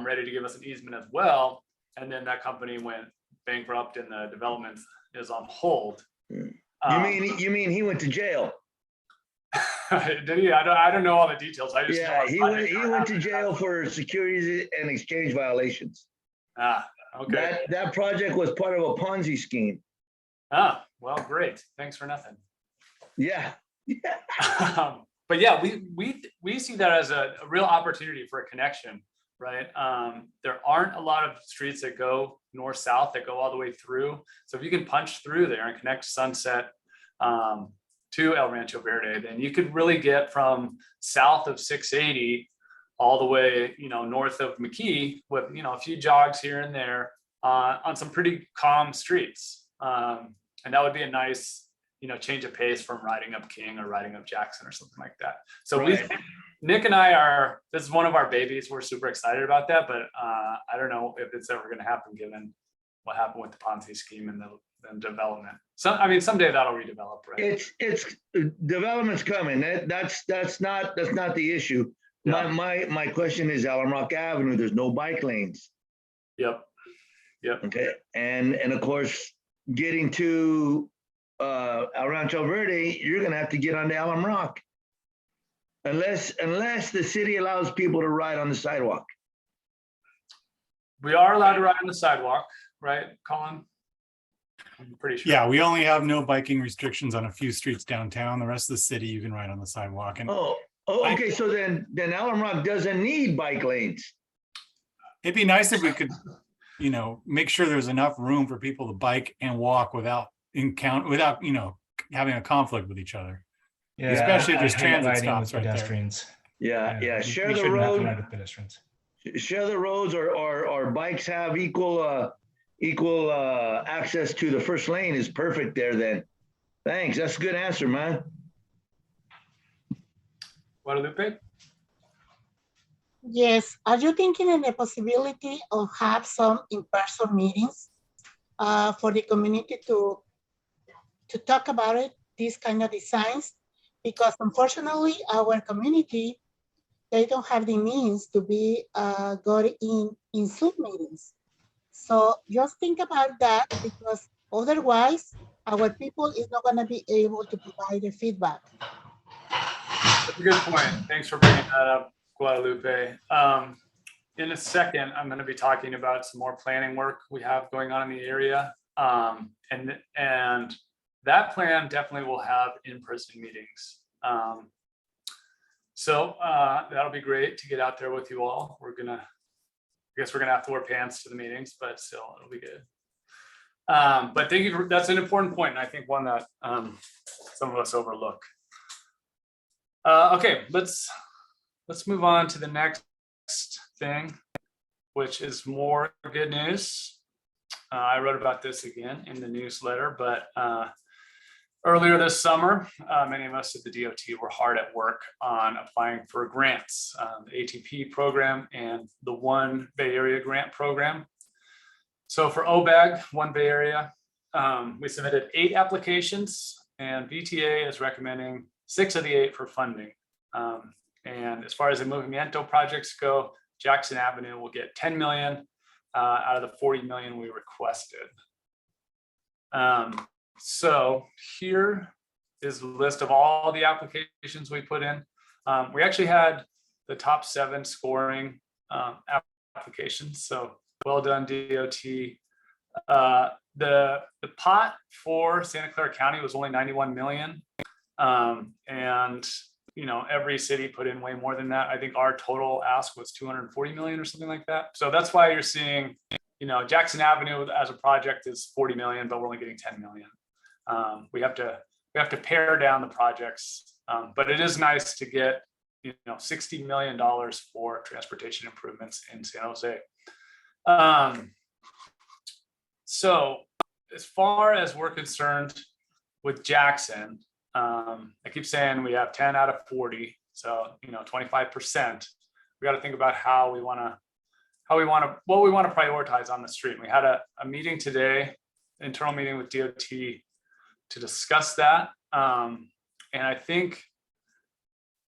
ready to give us an easement as well. And then that company went bankrupt and the development is on hold. You mean he went to jail? Did he? I don't know all the details. I just Yeah, know he went to jail for securities and exchange violations. Ah, okay. That project was part of a Ponzi scheme. Ah, well, great. Thanks for nothing. Yeah. But yeah, we see that as a real opportunity for a connection, right? There aren't a lot of streets that go north-south that go all the way through. So if you can punch through there and connect Sunset to El Rancho Verde, then you could really get from south of 680 all the way, you know, north of McKee with, you know, a few jogs here and there on some pretty calm streets. And that would be a nice, you know, change of pace from riding up King or riding up Jackson or something like that. So right. Nick and I this is one of our babies. We're super excited about that, but I don't know if it's ever going to happen given what happened with the Ponzi scheme and the development. So, I mean, someday that'll redevelop, right? It's development's coming. That's not the issue. Yeah. My question is Elm Rock Avenue. There's no bike lanes. Yep. Okay. And of course, getting to El Rancho Verde, you're gonna have to get onto Elm Rock. Unless the city allows people to ride on the sidewalk. We are allowed to ride on the sidewalk, right, Colin? I'm pretty sure. Yeah, we only have no biking restrictions on a few streets downtown. The rest of the city, you can ride on the sidewalk. And Oh, okay. So then Elm Rock doesn't need bike lanes. It'd be nice if we could, make sure there's enough room for people to bike and walk without having a conflict with each other. Yeah, Especially if there's I hate transit riding stops with right there. pedestrians. Yeah. We Share the shouldn't have to road. ride with pedestrians. Share the roads, or bikes have equal access to the first lane is perfect there then. Thanks. That's a good answer, man. Guadalupe? Yes, are you thinking in the possibility of have some in-person meetings for the community to talk about it, these kind of designs? Because unfortunately, our community, they don't have the means to be going in Zoom meetings. So just think about that, because otherwise our people is not going to be able to provide the feedback. That's a good point. Thanks for bringing that up, Guadalupe. In a second, I'm going to be talking about some more planning work we have going on in the area. And that plan definitely will have in-person meetings. So that'll be great to get out there with you all. I guess we're gonna have to wear pants to the meetings, but still it'll be good. But thank you that's an important point, and I think one that some of us overlook. Okay, let's move on to the next thing, which is more good news. I wrote about this again in the newsletter, but earlier this summer, many of us at the DOT were hard at work on applying for grants, the ATP program and the One Bay Area grant program. So for OBAG, One Bay Area, we submitted 8 applications, and VTA is recommending 6 of the 8 for funding. And as far as the Movimiento projects go, Jackson Avenue will get 10 million out of the 40 million we requested. So here is the list of all the applications we put in. We actually had the top 7 scoring applications. So well done, DOT. The pot for Santa Clara County was only 91 million. And every city put in way more than that. I think our total ask was 240 million or something like that. So that's why you're seeing, Jackson Avenue as a project is 40 million, but we're only getting 10 million. We have to pare down the projects, but it is nice to get $60 million for transportation improvements in San Jose. So as far as we're concerned with Jackson, I keep saying we have 10 out of 40, so 25%. We got to think about what we want to prioritize on the street. We had a meeting today, internal meeting with DOT to discuss that. And I think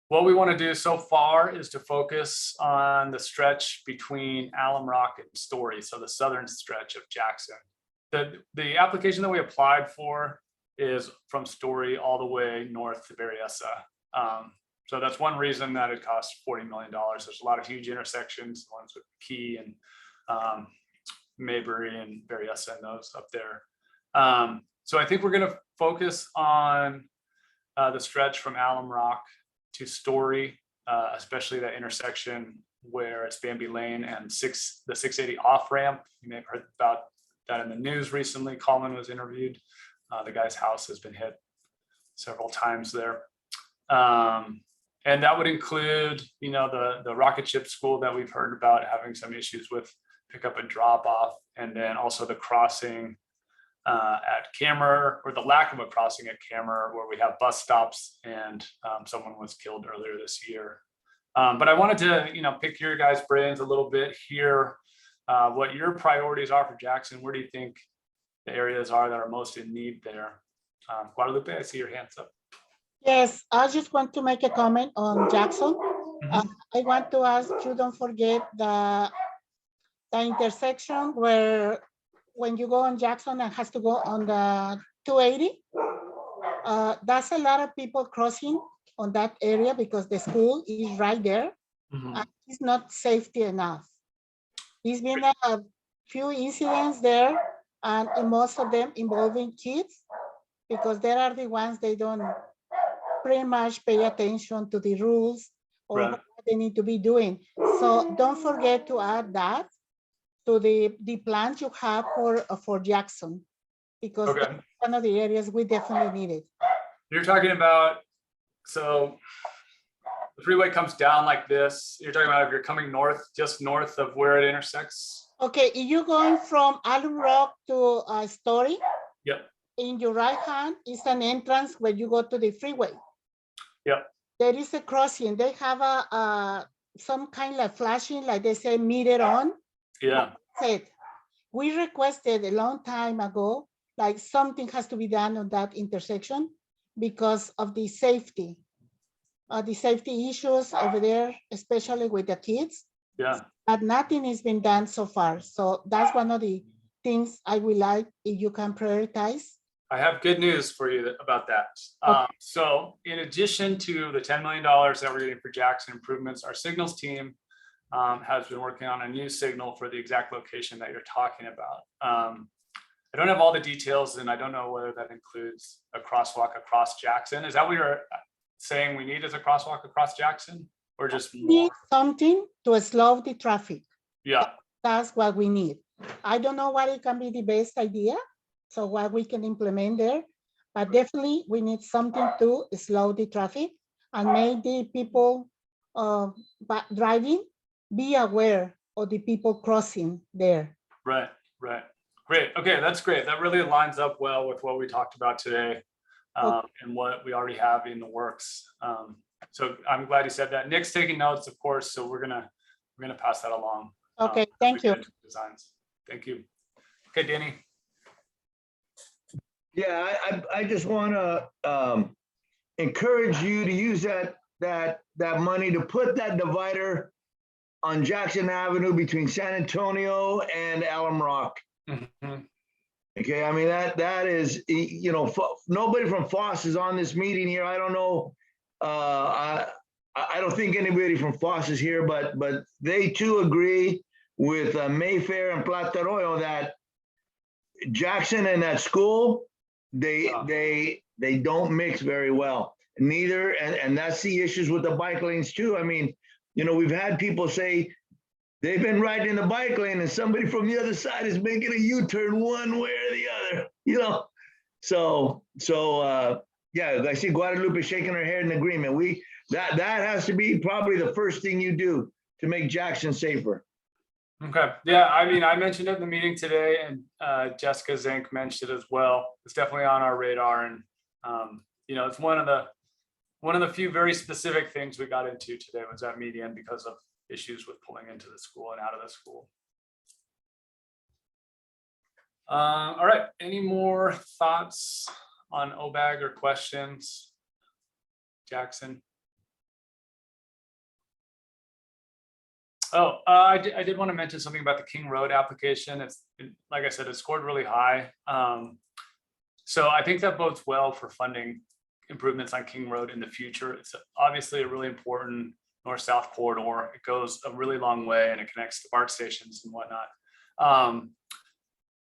what we want to do so far is to focus on the stretch between Alum Rock and Story, so the southern stretch of Jackson. The application that we applied for is from Story all the way north to Berryessa. So that's one reason that it costs $40 million. There's a lot of huge intersections, ones with Key and Maybury and Berryessa and those up there. So I think we're going to focus on the stretch from Alum Rock to Story, especially that intersection where it's Bambi Lane and the 680 off ramp. You may have heard about that in the news recently. Coleman was interviewed. The guy's house has been hit several times there. And that would include, the rocket ship school that we've heard about having some issues with pickup and drop off, and then also the crossing at Cameron, or the lack of a crossing at Cameron, where we have bus stops and someone was killed earlier this year. But I wanted to, pick your guys' brains a little bit here, what your priorities are for Jackson. Where do you think the areas are that are most in need there? Guadalupe, I see your hands up. Yes, I just want to make a comment on Jackson. I want to ask you, don't forget the intersection where when you go on Jackson and has to go on the 280. That's a lot of people crossing on that area because the school is right there. And it's not safety enough. There's been a few incidents there, and most of them involving kids, because they are the ones they don't pretty much pay attention to the rules or what they need to be doing. So don't forget to add that to the plans you have for Jackson, because Okay. that's one of the areas we definitely need it. You're talking about, so the freeway comes down like this. You're talking about if you're coming north, just north of where it intersects. Okay, if you're going from Alum Rock to Story, Yep. in your right hand is an entrance where you go to the freeway. Yep. There is a crossing. They have a some kind of flashing, like they say, meter on. Yeah. Said, we requested a long time ago, like something has to be done on that intersection because of the safety issues over there, especially with the kids. Yeah. But nothing has been done so far. So that's one of the things I would like if you can prioritize. I have good news for you about that. Okay. So in addition to the $10 million that we're getting for Jackson improvements, our signals team has been working on a new signal for the exact location that you're talking about. I don't have all the details, and I don't know whether that includes a crosswalk across Jackson. Is that what you're saying we need, is a crosswalk across Jackson, or just more? Need something to slow the traffic. Yeah. That's what we need. I don't know what it can be the best idea, so what we can implement there, but definitely we need something to slow the traffic and make the people driving be aware of the people crossing there. Right, right. Great. Okay, that's great. That really lines up well with what we talked about today and what we already have in the works. So I'm glad you said that. Nick's taking notes, of course, so we're gonna pass that along. Okay, as we thank get you. into designs. Thank you. Okay, Danny. Yeah, I just want to encourage you to use that money to put that divider on Jackson Avenue between San Antonio and Alum Rock. Mhm. Okay, I mean, that is, you know, nobody from Foss is on this meeting here. I don't know. I don't think anybody from Foss is here, but they too agree with Mayfair and Plata Arroyo that Jackson and that school, they don't mix very well. Neither, and that's the issues with the bike lanes too. I mean, you know, we've had people say they've been riding in the bike lane and somebody from the other side is making a U-turn one way or the other, you know? So yeah, I see Guadalupe shaking her head in agreement. That has to be probably the first thing you do to make Jackson safer. Okay, yeah, I mean, I mentioned it in the meeting today, and Jessica Zink mentioned it as well. It's definitely on our radar, and you know, it's one of the few very specific things we got into today was that median because of issues with pulling into the school and out of the school. All right, any more thoughts on OBAG or questions? Jackson? Oh, I did want to mention something about the King Road application. Like I said, it scored really high. So I think that bodes well for funding improvements on King Road in the future. It's obviously a really important north-south corridor. It goes a really long way and it connects to BART stations and whatnot.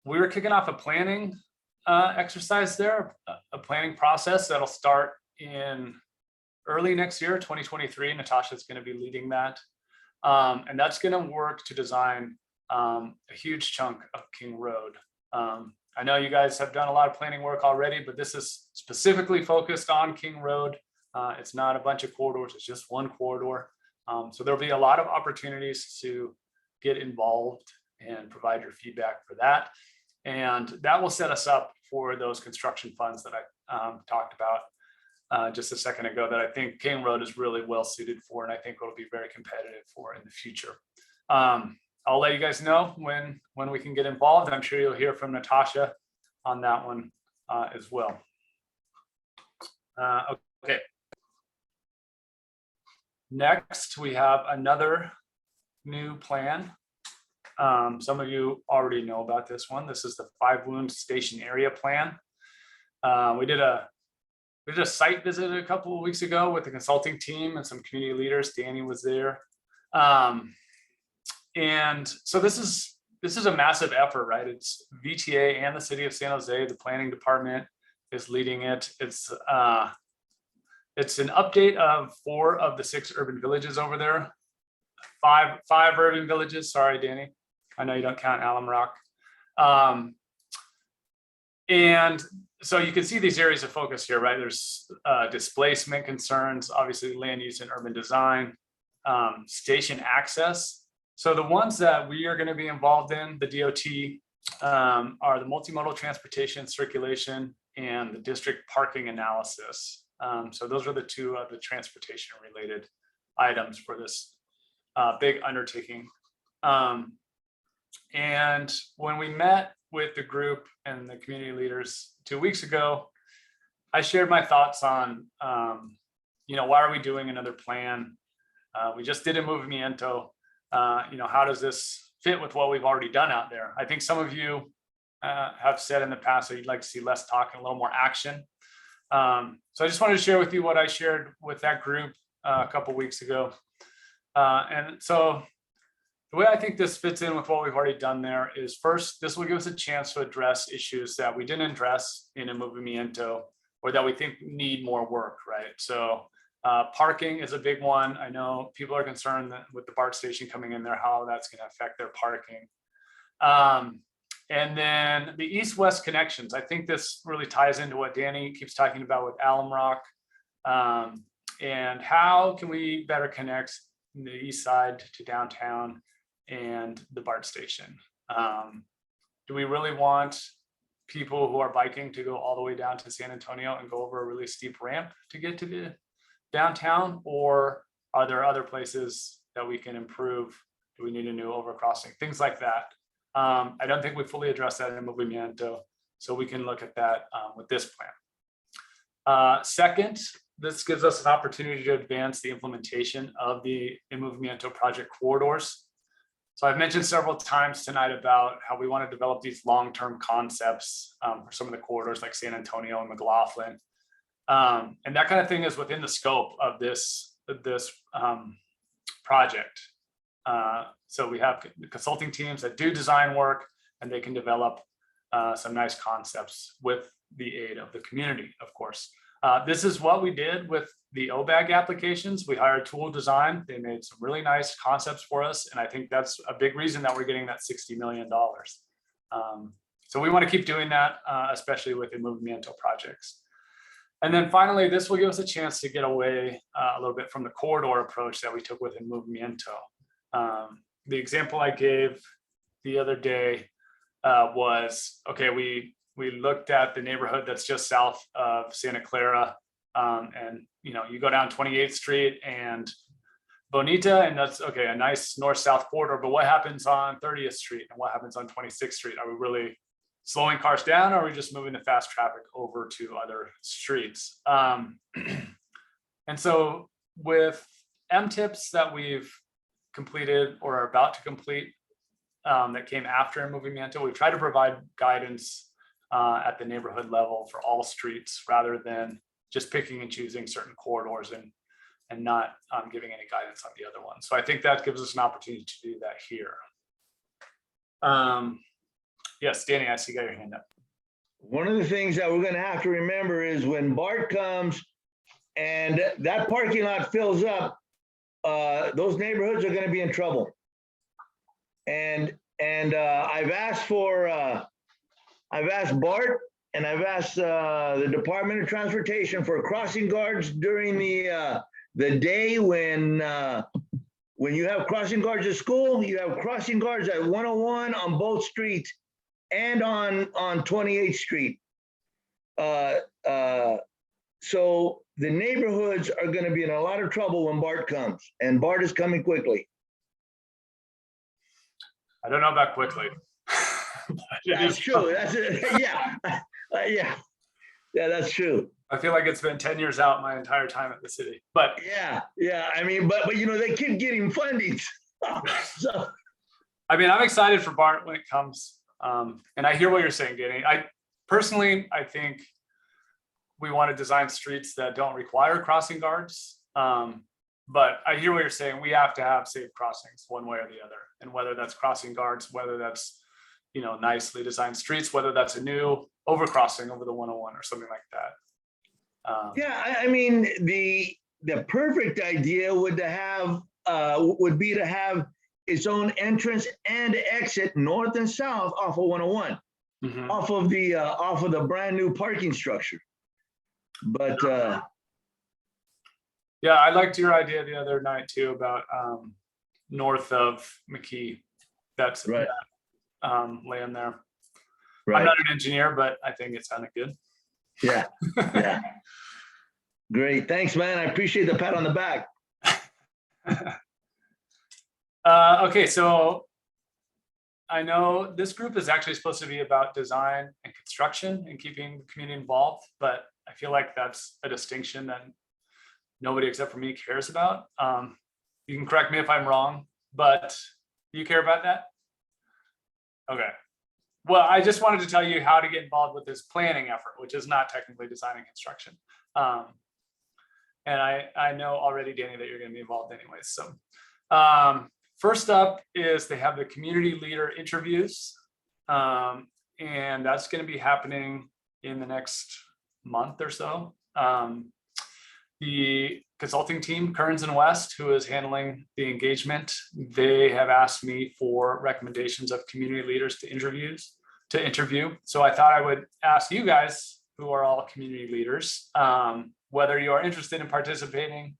We were kicking off a planning exercise there, a planning process that'll start in early next year, 2023. Natasha's going to be leading that. And that's going to work to design a huge chunk of King Road. I know you guys have done a lot of planning work already, but this is specifically focused on King Road. It's not a bunch of corridors, it's just one corridor. So there'll be a lot of opportunities to get involved and provide your feedback for that. And that will set us up for those construction funds that I talked about just a second ago that I think King Road is really well suited for, and I think it'll be very competitive for in the future. I'll let you guys know when we can get involved. I'm sure you'll hear from Natasha on that one as well. Okay. Next, we have another new plan. Some of you already know about this one. This is the 5 Wound Station Area Plan. We did a site visit a couple of weeks ago with the consulting team and some community leaders. Danny was there. And so this is a massive effort, right? It's VTA and the city of San Jose. The planning department is leading it. It's an update of 4 of the 6 urban villages over there. Five urban villages. Sorry, Danny. I know you don't count Alum Rock. And so you can see these areas of focus here, right? There's displacement concerns, obviously land use and urban design, station access. So the ones that we are going to be involved in, the DOT, are the multimodal transportation circulation and the district parking analysis. So those are the two of the transportation related items for this big undertaking. And when we met with the group and the community leaders 2 weeks ago, I shared my thoughts on, why are we doing another plan? We just did a Movimiento. How does this fit with what we've already done out there? I think some of you have said in the past that you'd like to see less talk and a little more action. So I just wanted to share with you what I shared with that group a couple weeks ago. And so the way I think this fits in with what we've already done there is, first, this will give us a chance to address issues that we didn't address in a Movimiento or that we think need more work, right? So parking is a big one. I know people are concerned that with the BART station coming in there, how that's going to affect their parking. And then the east-west connections. I think this really ties into what Danny keeps talking about with Alum Rock. And how can we better connect the east side to downtown and the BART station? Do we really want people who are biking to go all the way down to San Antonio and go over a really steep ramp to get to the downtown? Or are there other places that we can improve? Do we need a new overcrossing? Things like that. I don't think we fully addressed that in Movimiento, so we can look at that with this plan. Second, this gives us an opportunity to advance the implementation of the Movimiento project corridors. So I've mentioned several times tonight about how we want to develop these long-term concepts for some of the corridors like San Antonio and McLaughlin. And that kind of thing is within the scope of this project. So we have consulting teams that do design work, and they can develop some nice concepts with the aid of the community, of course. This is what we did with the OBAG applications. We hired Tool Design. They made some really nice concepts for us. And I think that's a big reason that we're getting that $60 million. So we want to keep doing that, especially with the Movimiento projects. And then finally, this will give us a chance to get away a little bit from the corridor approach that we took with Movimiento. The example I gave the other day was, okay, we looked at the neighborhood that's just south of Santa Clara, and you go down 28th Street and Bonita, and that's okay, a nice north-south corridor. But what happens on 30th Street and what happens on 26th Street? Are we really slowing cars down, or are we just moving the fast traffic over to other streets? And so with MTIPs that we've completed or are about to complete that came after Movimiento, we've tried to provide guidance at the neighborhood level for all streets rather than just picking and choosing certain corridors and not giving any guidance on the other ones. So I think that gives us an opportunity to do that here. Yes, Danny, I see you got your hand up. One of the things that we're going to have to remember is when BART comes and that parking lot fills up, those neighborhoods are going to be in trouble. And I've asked BART and I've asked the Department of Transportation for crossing guards during the day when you have crossing guards at school. You have crossing guards at 101 on both streets and on 28th Street. So the neighborhoods are going to be in a lot of trouble when BART comes, and BART is coming quickly. I don't know about quickly. That's true. That's yeah, that's true. I feel like it's been 10 years out my entire time at the city, but yeah. I mean, but they keep getting funding. So I mean, I'm excited for BART when it comes. And I hear what you're saying, Danny. I think we want to design streets that don't require crossing guards. But I hear what you're saying. We have to have safe crossings one way or the other. And whether that's crossing guards, whether that's, nicely designed streets, whether that's a new overcrossing over the 101 or something like that. Yeah, I mean, the perfect idea would be to have its own entrance and exit north and south off of 101, Mhm. off of the brand new parking structure. But Yeah, I liked your idea the other night too about north of McKee. That's right, land there. I'm right, not an engineer, but I think it sounded good. yeah, yeah. Great, thanks, man. I appreciate the pat on the back. Okay, so I know this group is actually supposed to be about design and construction and keeping the community involved, but I feel like that's a distinction that nobody except for me cares about. You can correct me if I'm wrong, but do you care about that? Okay. Well, I just wanted to tell you how to get involved with this planning effort, which is not technically design and construction. And I know already, Danny, that you're going to be involved anyways. So first up is they have the community leader interviews. And that's going to be happening in the next month or so. The consulting team, Kearns and West, who is handling the engagement, they have asked me for recommendations of community leaders to interview. So I thought I would ask you guys, who are all community leaders, whether you are interested in participating.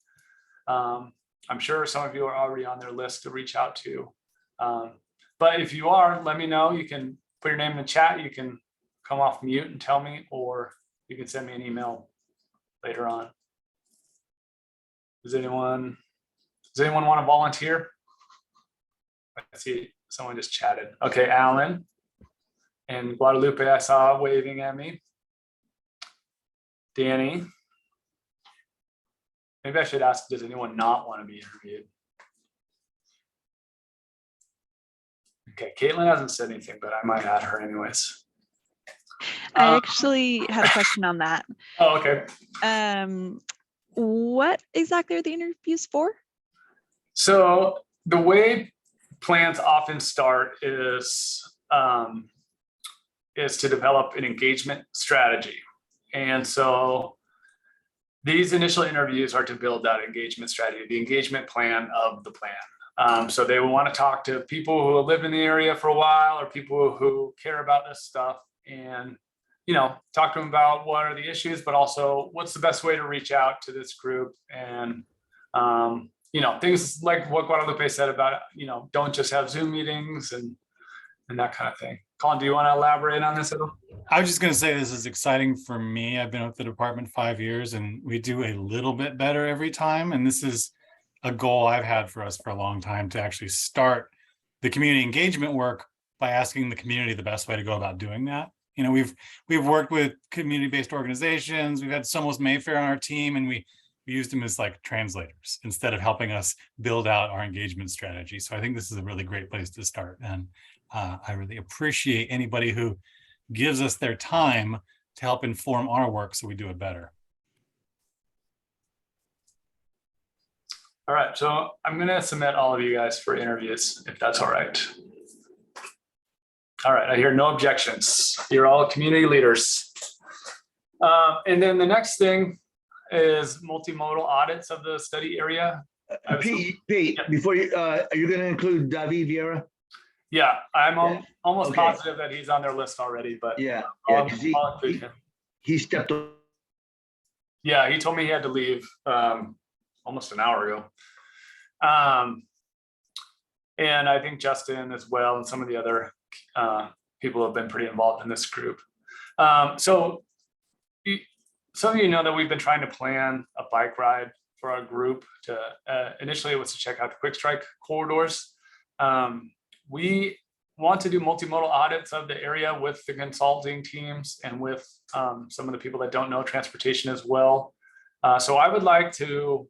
I'm sure some of you are already on their list to reach out to. But if you are, let me know. You can put your name in the chat. You can come off mute and tell me, or you can send me an email later on. Does anyone want to volunteer? I see someone just chatted. Okay, Alan and Guadalupe, I saw waving at me. Danny. Maybe I should ask, does anyone not want to be interviewed? Okay, Caitlin hasn't said anything, but I might add her anyways. I actually had a question on that. Oh, okay. What exactly are the interviews for? So the way plans often start is to develop an engagement strategy. And so these initial interviews are to build that engagement strategy, the engagement plan of the plan. So they will want to talk to people who have lived in the area for a while, or people who care about this stuff, and talk to them about what are the issues, but also what's the best way to reach out to this group, and things like what Guadalupe said about don't just have Zoom meetings and that kind of thing. Colin, do you want to elaborate on this at all? I was just going to say this is exciting for me. I've been with the department 5 years, and we do a little bit better every time. And this is a goal I've had for us for a long time, to actually start the community engagement work by asking the community the best way to go about doing that. We've worked with community-based organizations. We've had Somos Mayfair on our team, and we used them as like translators instead of helping us build out our engagement strategy. So I think this is a really great place to start. And I really appreciate anybody who gives us their time to help inform our work so we do it better. All right, so I'm going to submit all of you guys for interviews, if that's all right. All right, I hear no objections. You're all community leaders. And then the next thing is multimodal audits of the study area. Pete, before you, are you going to include David Vieira? Yeah, I'm almost Okay. positive that he's on their list already, but Yeah, I'll because include him. he stepped up. Yeah, he told me he had to leave almost an hour ago. And I think Justin as well, and some of the other people have been pretty involved in this group. So some of you know that we've been trying to plan a bike ride for our group. To initially it was to check out the quick strike corridors. We want to do multimodal audits of the area with the consulting teams and with some of the people that don't know transportation as well. So I would like to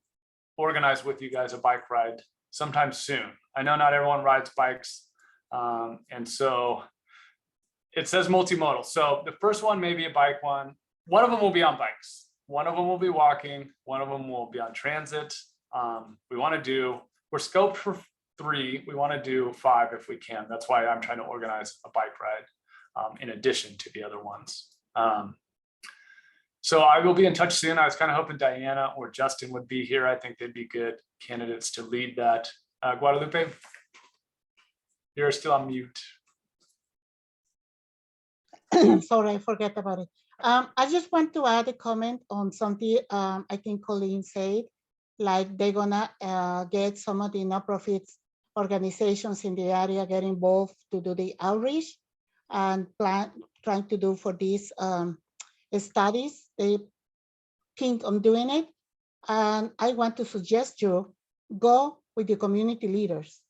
organize with you guys a bike ride sometime soon. I know not everyone rides bikes. And so it says multimodal. So the first one may be a bike one. One of them will be on bikes. One of them will be walking. One of them will be on transit. We're scoped for 3. We want to do 5 if we can. That's why I'm trying to organize a bike ride in addition to the other ones. So I will be in touch soon. I was kind of hoping Diana or Justin would be here. I think they'd be good candidates to lead that. Guadalupe? You're still on mute. Sorry, I forgot about it. I just want to add a comment on something I think Colleen said, like they're gonna get some of the nonprofit organizations in the area get involved to do the outreach and trying to do for these studies. They think on doing it. And I want to suggest you go with the community leaders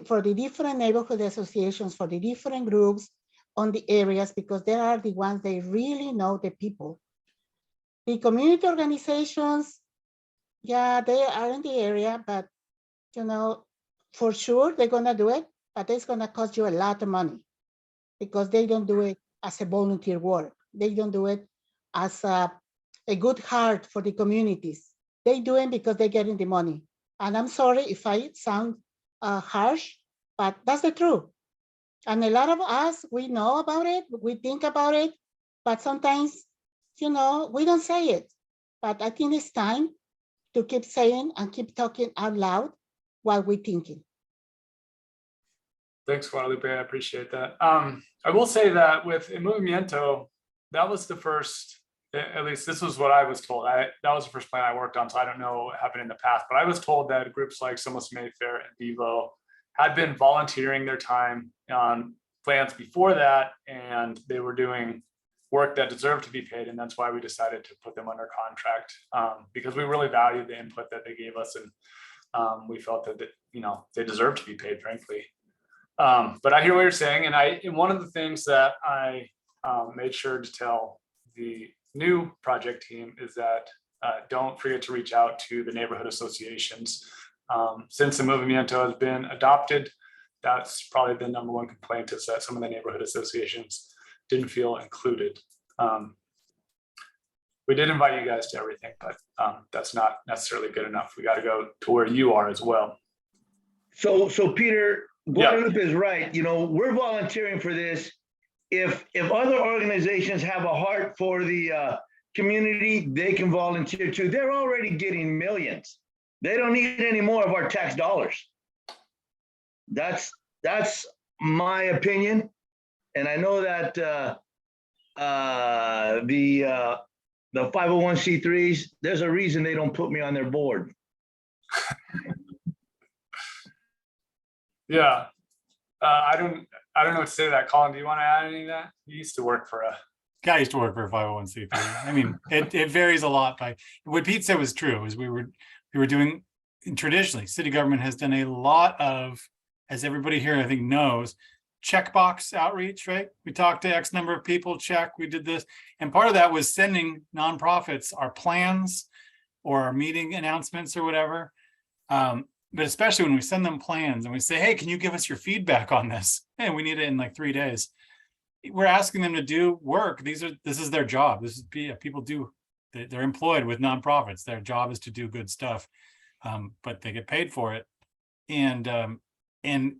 for the different neighborhood associations, for the different groups on the areas, because they are the ones they really know the people. The community organizations, yeah, they are in the area, but you know, for sure they're gonna do it, but it's gonna cost you a lot of money because they don't do it as a volunteer work. They don't do it as a good heart for the communities. They do it because they're getting the money. And I'm sorry if I sound harsh, but that's the truth. And a lot of us, we know about it, we think about it, but sometimes, you know, we don't say it. But I think it's time to keep saying and keep talking out loud while we're thinking. Thanks, Guadalupe. I appreciate that. I will say that with Movimiento, that was the first, at least this was what I was told. That was the first plan I worked on, so I don't know what happened in the past, but I was told that groups like Somos Mayfair and Vivo had been volunteering their time on plans before that, and they were doing work that deserved to be paid, and that's why we decided to put them under contract, because we really valued the input that they gave us, and we felt that they deserved to be paid, frankly. But I hear what you're saying, and one of the things that I made sure to tell the new project team is that don't forget to reach out to the neighborhood associations. Since the Movimiento has been adopted, that's probably the number one complaint, is that some of the neighborhood associations didn't feel included. We did invite you guys to everything, but that's not necessarily good enough. We got to go to where you are as well. So Peter, Guadalupe is right. You know, we're volunteering for this. If other organizations have a heart for the community, they can volunteer too. They're already getting millions. They don't need any more of our tax dollars. That's my opinion, and I know that the 501c3s, there's a reason they don't put me on their board. Yeah, I don't know what to say to that. Colin, do you want to add any of that? You used to work for a I used to work for a 501c3. I mean, it varies a lot. By what Pete said was true. Is we were doing traditionally, city government has done a lot of, as everybody here I think knows, checkbox outreach. Right? We talked to X number of people. Check. We did this, and part of that was sending nonprofits our plans or our meeting announcements or whatever. But especially when we send them plans and we say, hey, can you give us your feedback on this? Hey, we need it in like 3 days. We're asking them to do work. This is their job. This is people do, they're employed with nonprofits. Their job is to do good stuff, but they get paid for it. And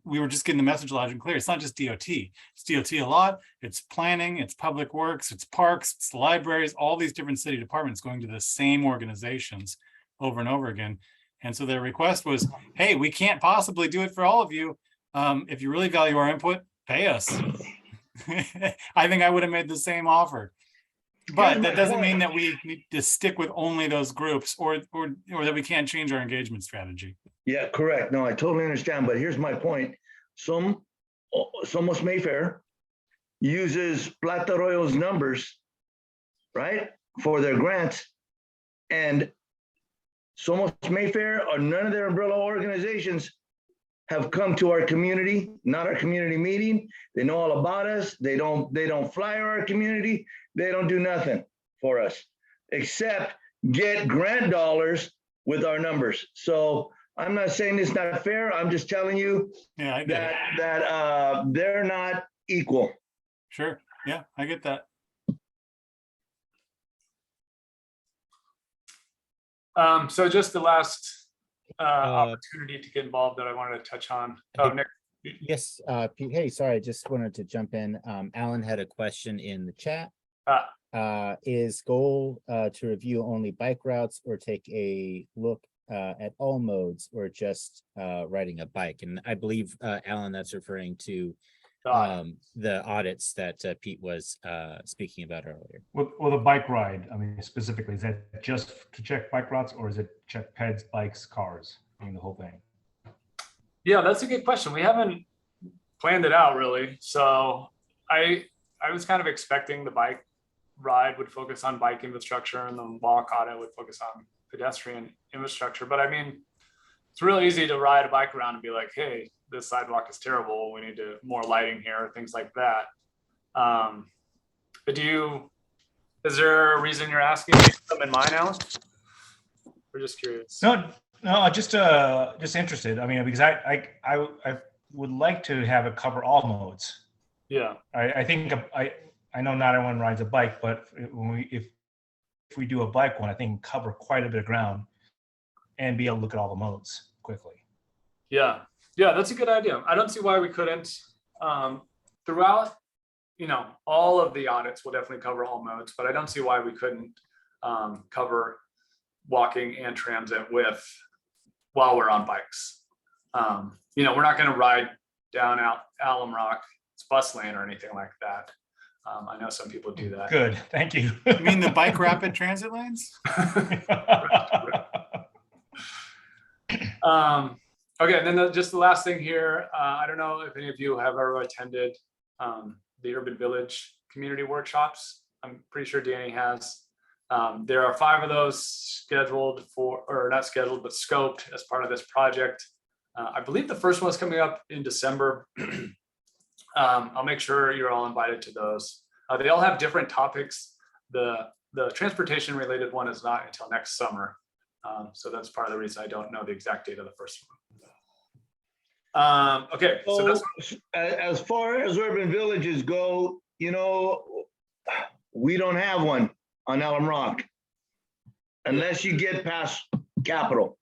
we were just getting the message loud and clear. It's not just DOT. It's DOT a lot. It's planning, it's public works, it's parks, it's libraries, all these different city departments going to the same organizations over and over again. And so their request was, hey, we can't possibly do it for all of you. If you really value our input, pay us. I think I would have made the same offer. But that doesn't mean that we need to stick with only those groups or that we can't change our engagement strategy. Yeah, correct. No, I totally understand. But here's my point. Somos Mayfair uses Plata Arroyo's numbers, right, for their grants. And Somos Mayfair or none of their umbrella organizations have come to our community, not our community meeting. They know all about us. They don't flyer our community. They don't do nothing for us except get grant dollars with our numbers. So I'm not saying it's not fair. I'm just telling you that they're not equal. Sure. Yeah, I get that. So just the last opportunity to get involved that I wanted to touch on. Oh, Nick. Yes, Pete. Hey, sorry, I just wanted to jump in. Alan had a question in the chat. Is goal to review only bike routes or take a look at all modes or just riding a bike? And I believe, Alan, that's referring to the audits that Pete was speaking about earlier. Well, the bike ride, I mean, specifically, is that just to check bike routes, or is it check peds, bikes, cars, I mean, the whole thing? Yeah, that's a good question. We haven't planned it out really. So I was kind of expecting the bike ride would focus on bike infrastructure and the walk audit would focus on pedestrian infrastructure. But I mean, it's really easy to ride a bike around and be like, hey, this sidewalk is terrible. We need more lighting here, things like that. But is there a reason you're asking me something in mind, Alan? We're just curious. No, just interested. I mean, because I would like to have it cover all modes. Yeah. I think I know not everyone rides a bike, but if we do a bike one, I think cover quite a bit of ground and be able to look at all the modes quickly. Yeah, that's a good idea. I don't see why we couldn't. Throughout, all of the audits will definitely cover all modes, but I don't see why we couldn't cover walking and transit while we're on bikes. We're not going to ride down Alum Rock, it's bus lane or anything like that. I know some people do that. Good, thank you. You mean the bike rapid transit lanes? Okay, and then just the last thing here. I don't know if any of you have ever attended the Urban Village community workshops. I'm pretty sure Danny has. There are 5 of those scheduled or not scheduled, but scoped as part of this project. I believe the first one's coming up in December. I'll make sure you're all invited to those. They all have different topics. The transportation related one is not until next summer. So that's part of the reason I don't know the exact date of the first one. Okay, so that's as far as urban villages go, we don't have one on Alum Rock unless you get past Capitol,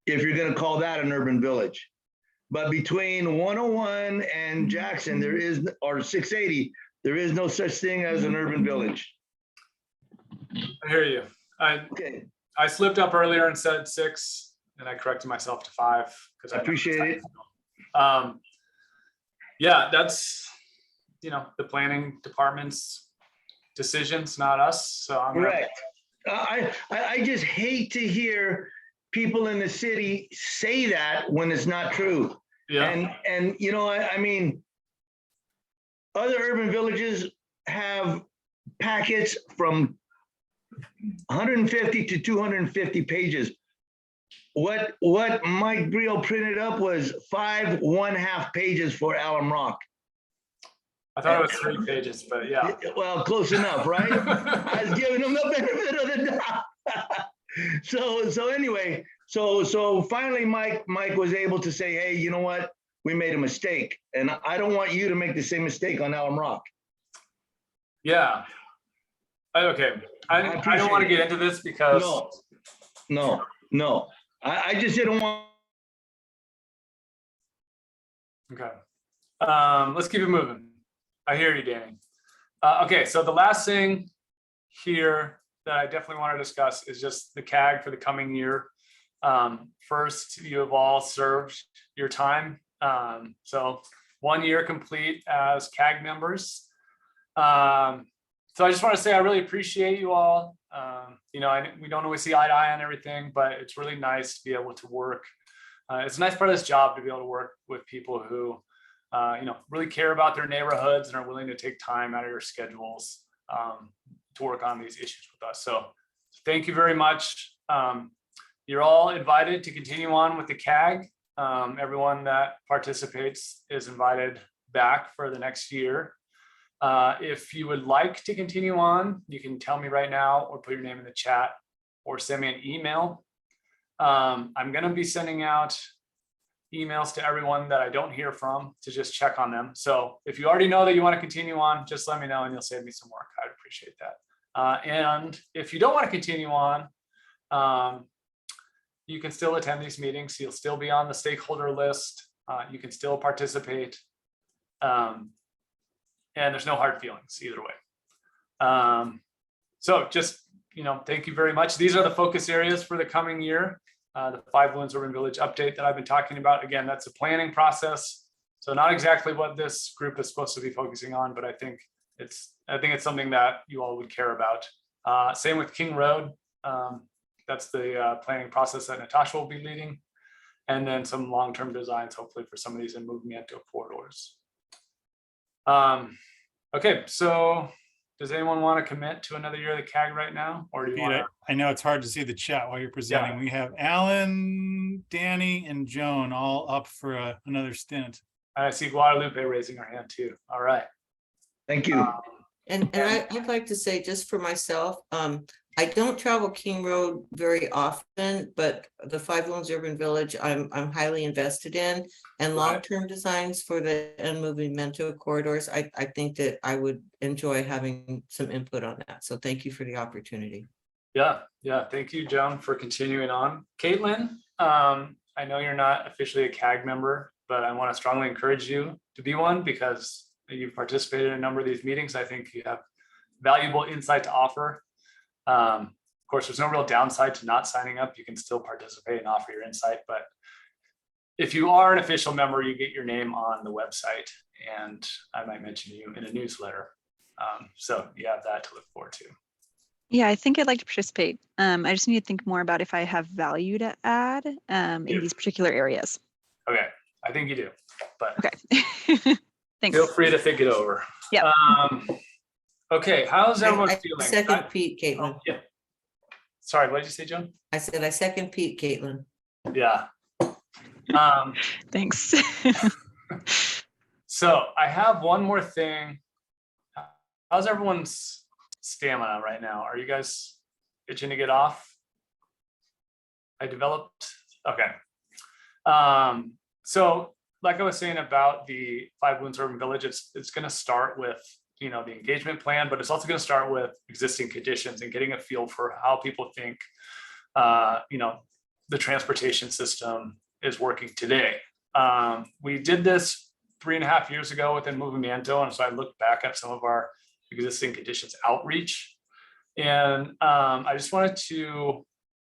if you're going to call that an urban village. But between 101 and Jackson, or 680, there is no such thing as an urban village. I hear you. Okay, I slipped up earlier and said 6, and I corrected myself to 5 because I appreciate it. Yeah, that's the planning department's decisions, not us. So I'm correct. I just hate to hear people in the city say that when it's not true. Yeah. And I mean, other urban villages have packets from 150 to 250 pages. What Mike Brio printed up was 5 1/2 pages for Alum Rock. I thought it was 3 pages, but yeah. Well, close enough, right? I was giving him the benefit of the doubt. So anyway, so finally Mike was able to say, hey, you know what? We made a mistake. And I don't want you to make the same mistake on Alum Rock. Yeah. Okay. I don't want to get into this because no. I just didn't want. Okay. Let's keep it moving. I hear you, Danny. Okay, so the last thing here that I definitely want to discuss is just the CAG for the coming year. First, you have all served your time. So 1 year complete as CAG members. So I just want to say I really appreciate you all. We don't always see eye to eye on everything, but it's really nice to be able to work. It's a nice part of this job to be able to work with people who really care about their neighborhoods and are willing to take time out of your schedules to work on these issues with us. So thank you very much. You're all invited to continue on with the CAG. Everyone that participates is invited back for the next year. If you would like to continue on, you can tell me right now or put your name in the chat or send me an email. I'm going to be sending out emails to everyone that I don't hear from to just check on them. So if you already know that you want to continue on, just let me know and you'll save me some work. I'd appreciate that. And if you don't want to continue on, you can still attend these meetings. You'll still be on the stakeholder list. You can still participate. And there's no hard feelings either way. So just, thank you very much. These are the focus areas for the coming year. the 5 Wounds Urban Village update that I've been talking about. Again, that's a planning process. So not exactly what this group is supposed to be focusing on, but I think it's something that you all would care about. Same with King Road. That's the planning process that Natasha will be leading. And then some long-term designs, hopefully for some of these in Movimiento corridors. Okay, so does anyone want to commit to another year of the CAG right now? Or do you Pete, want to? I know it's hard to see the chat while you're presenting. We have Alan, Danny, and Joan all up for another stint. I see Guadalupe raising her hand too. All right. Thank you. And I'd like to say, just for myself, I don't travel King Road very often, but the 5 Wounds Urban Village, I'm highly invested in. And Right. long-term designs for the Movimiento corridors, I think that I would enjoy having some input on that. So thank you for the opportunity. Yeah. Thank you, Joan, for continuing on. Caitlin, I know you're not officially a CAG member, but I want to strongly encourage you to be one because you've participated in a number of these meetings. I think you have valuable insight to offer. Of course, there's no real downside to not signing up. You can still participate and offer your insight, but if you are an official member, you get your name on the website and I might mention you in a newsletter. So you have that to look forward to. Yeah, I think I'd like to participate. I just need to think more about if I have value to add in these particular areas. Okay, I think you do, but Okay. Thanks. feel free to think it over. Yeah. Okay, how's everyone I feeling? second Pete, Caitlin. Yeah. Sorry, what did you say, Joan? I said I second Pete, Caitlin. Yeah. Thanks. So I have one more thing. How's everyone's stamina right now? Are you guys itching to get off? I developed, okay. So like I was saying about the 5 Wounds Urban Village, it's gonna start with, the engagement plan, but it's also gonna start with existing conditions and getting a feel for how people think, the transportation system is working today. We did this 3.5 years ago within Movimiento, and so I looked back at some of our existing conditions outreach, and I just wanted to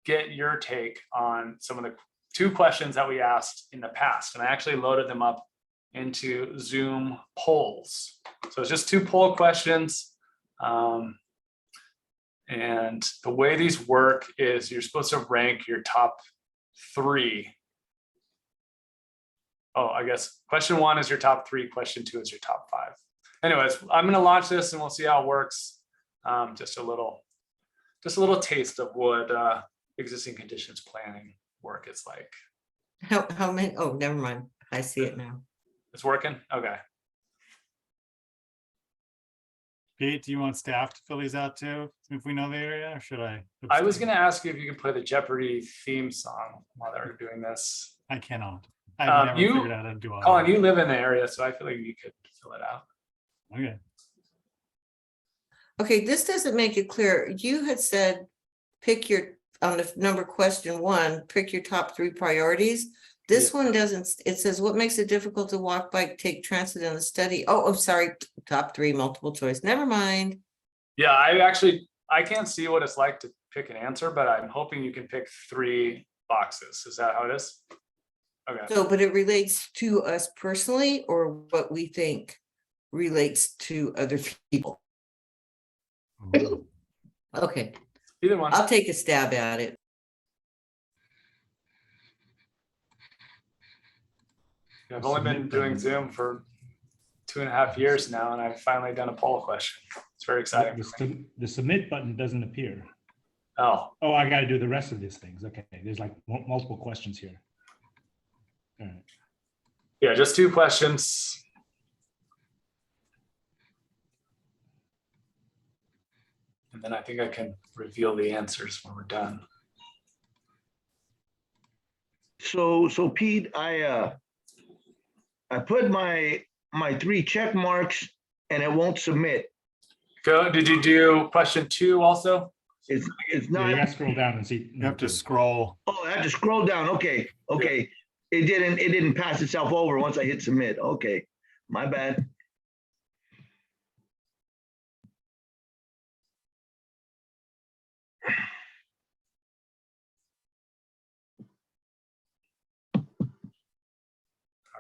get your take on some of the 2 questions that we asked in the past, and I actually loaded them up into Zoom polls. So it's just 2 poll questions. And the way these work is you're supposed to rank your top 3. Oh, I guess question 1 is your top 3, question 2 is your top 5. Anyways, I'm gonna launch this and we'll see how it works. Just a little taste of what existing conditions planning work is like. How many? Oh, never mind. I see it now. It's working? Okay. Pete, do you want staff to fill these out too, if we know the area, or should I? I was gonna ask you if you could play the Jeopardy theme song while they're doing this. I cannot. I've never you- figured out how to do all Colin, that. you live in the area, so I feel like you could fill it out. Okay. Okay, this doesn't make it clear. You had said pick your, on the number question 1, pick your top 3 priorities. This one doesn't, it says what makes it difficult to walk, bike, take transit in the study. Oh, sorry, top 3 multiple choice. Never mind. Yeah, I can't see what it's like to pick an answer, but I'm hoping you can pick 3 boxes. Is that how it is? Okay. So, but it relates to us personally or what we think relates to other people. Okay, Either one. I'll take a stab at it. I've only been doing Zoom for 2.5 years now, and I've finally done a poll question. It's very exciting. The submit button doesn't appear. Oh, Oh, I got to do the rest of these things. Okay, there's like multiple questions here. All right. yeah, just 2 questions. And then I think I can reveal the answers when we're done. So Pete, I put my 3 check marks and it won't submit. Go. Did you do question 2 also? It's Yeah, not. you got to scroll down and see. You have to scroll. Oh, I have to scroll down. Okay. It didn't pass itself over once I hit submit. Okay, my bad.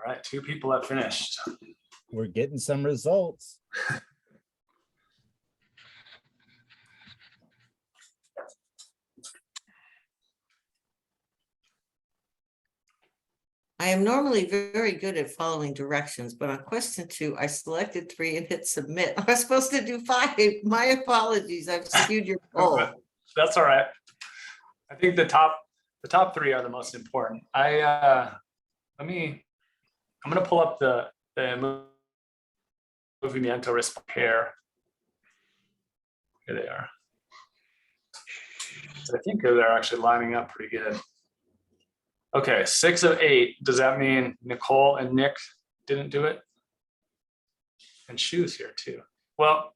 right, 2 people have finished. We're getting some results. I am normally very good at following directions, but on question 2, I selected 3 and hit submit. I was supposed to do 5. My apologies. I've skewed your poll. That's all right. I think the top 3 are the most important. I'm gonna pull up the Movimiento response here. Here they are. So I think they're actually lining up pretty good. Okay, 6 of 8. Does that mean Nicole and Nick didn't do it? And Shu's here too. Well,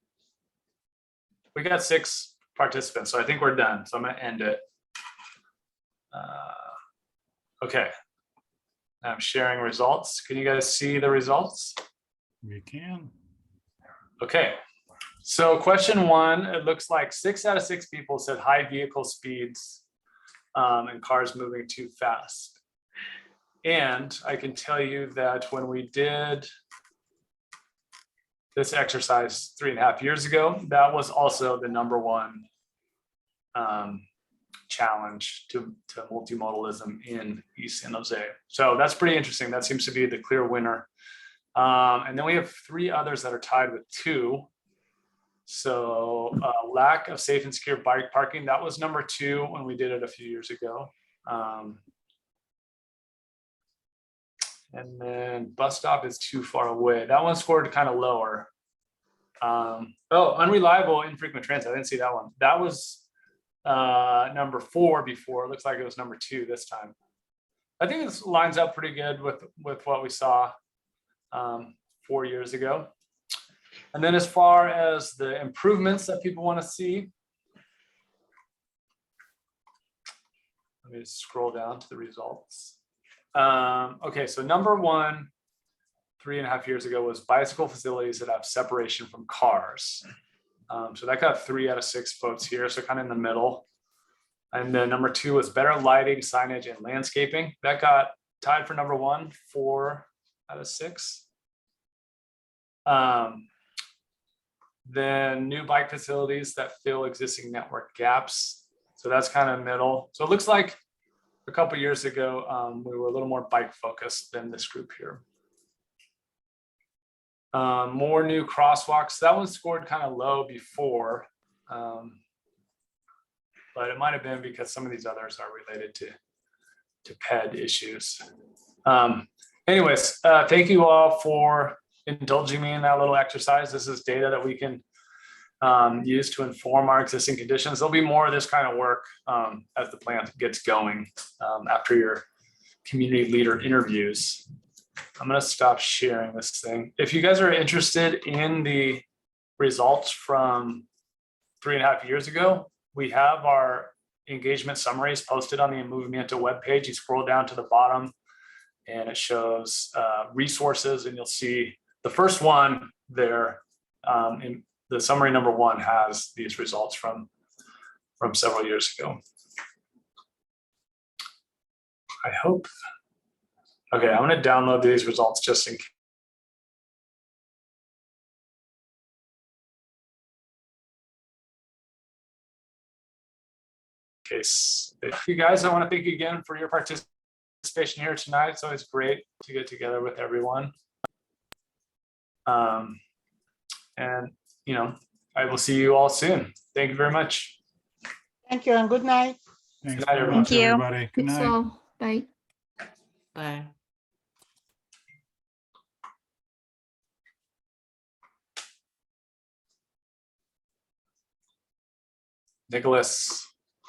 we got 6 participants, so I think we're done. So I'm gonna end it. Okay, I'm sharing results. Can you guys see the results? We can. Okay, so question 1, it looks like 6 out of 6 people said high vehicle speeds and cars moving too fast. And I can tell you that when we did this exercise 3.5 years ago, that was also the #1 challenge to multimodalism in East San Jose. So that's pretty interesting. That seems to be the clear winner. And then we have 3 others that are tied with 2. So lack of safe and secure bike parking, that was #2 when we did it a few years ago. And then bus stop is too far away. That one scored kind of lower. Oh, unreliable, infrequent transit. I didn't see that one. That was #4 before. It looks like it was #2 this time. I think this lines up pretty good with what we saw 4 years ago. And then as far as the improvements that people want to see, let me just scroll down to the results. Okay, so #1, 3.5 years ago, was bicycle facilities that have separation from cars. So that got 3 out of 6 votes here, so kind of in the middle. And then #2 was better lighting, signage, and landscaping. That got tied for #1, 4 out of 6. Then new bike facilities that fill existing network gaps. So that's kind of middle. So it looks like a couple of years ago, we were a little more bike focused than this group here. More new crosswalks. That one scored kind of low before, but it might have been because some of these others are related to PED issues. Anyways, thank you all for indulging me in that little exercise. This is data that we can use to inform our existing conditions. There'll be more of this kind of work as the plan gets going after your community leader interviews. I'm gonna stop sharing this thing. If you guys are interested in the results from 3.5 years ago, we have our engagement summaries posted on the Movimiento webpage. You scroll down to the bottom and it shows resources, and you'll see the first one there in the summary #1 has these results from several years ago. I hope. Okay, I'm going to download these results just in case. You guys, I want to thank you again for your participation here tonight. It's always great to get together with everyone. And I will see you all soon. Thank you very much. Thank you and good night. Thanks Good night, very everyone. much, Thank you. everybody. Good night. So, bye. Bye. Nicholas.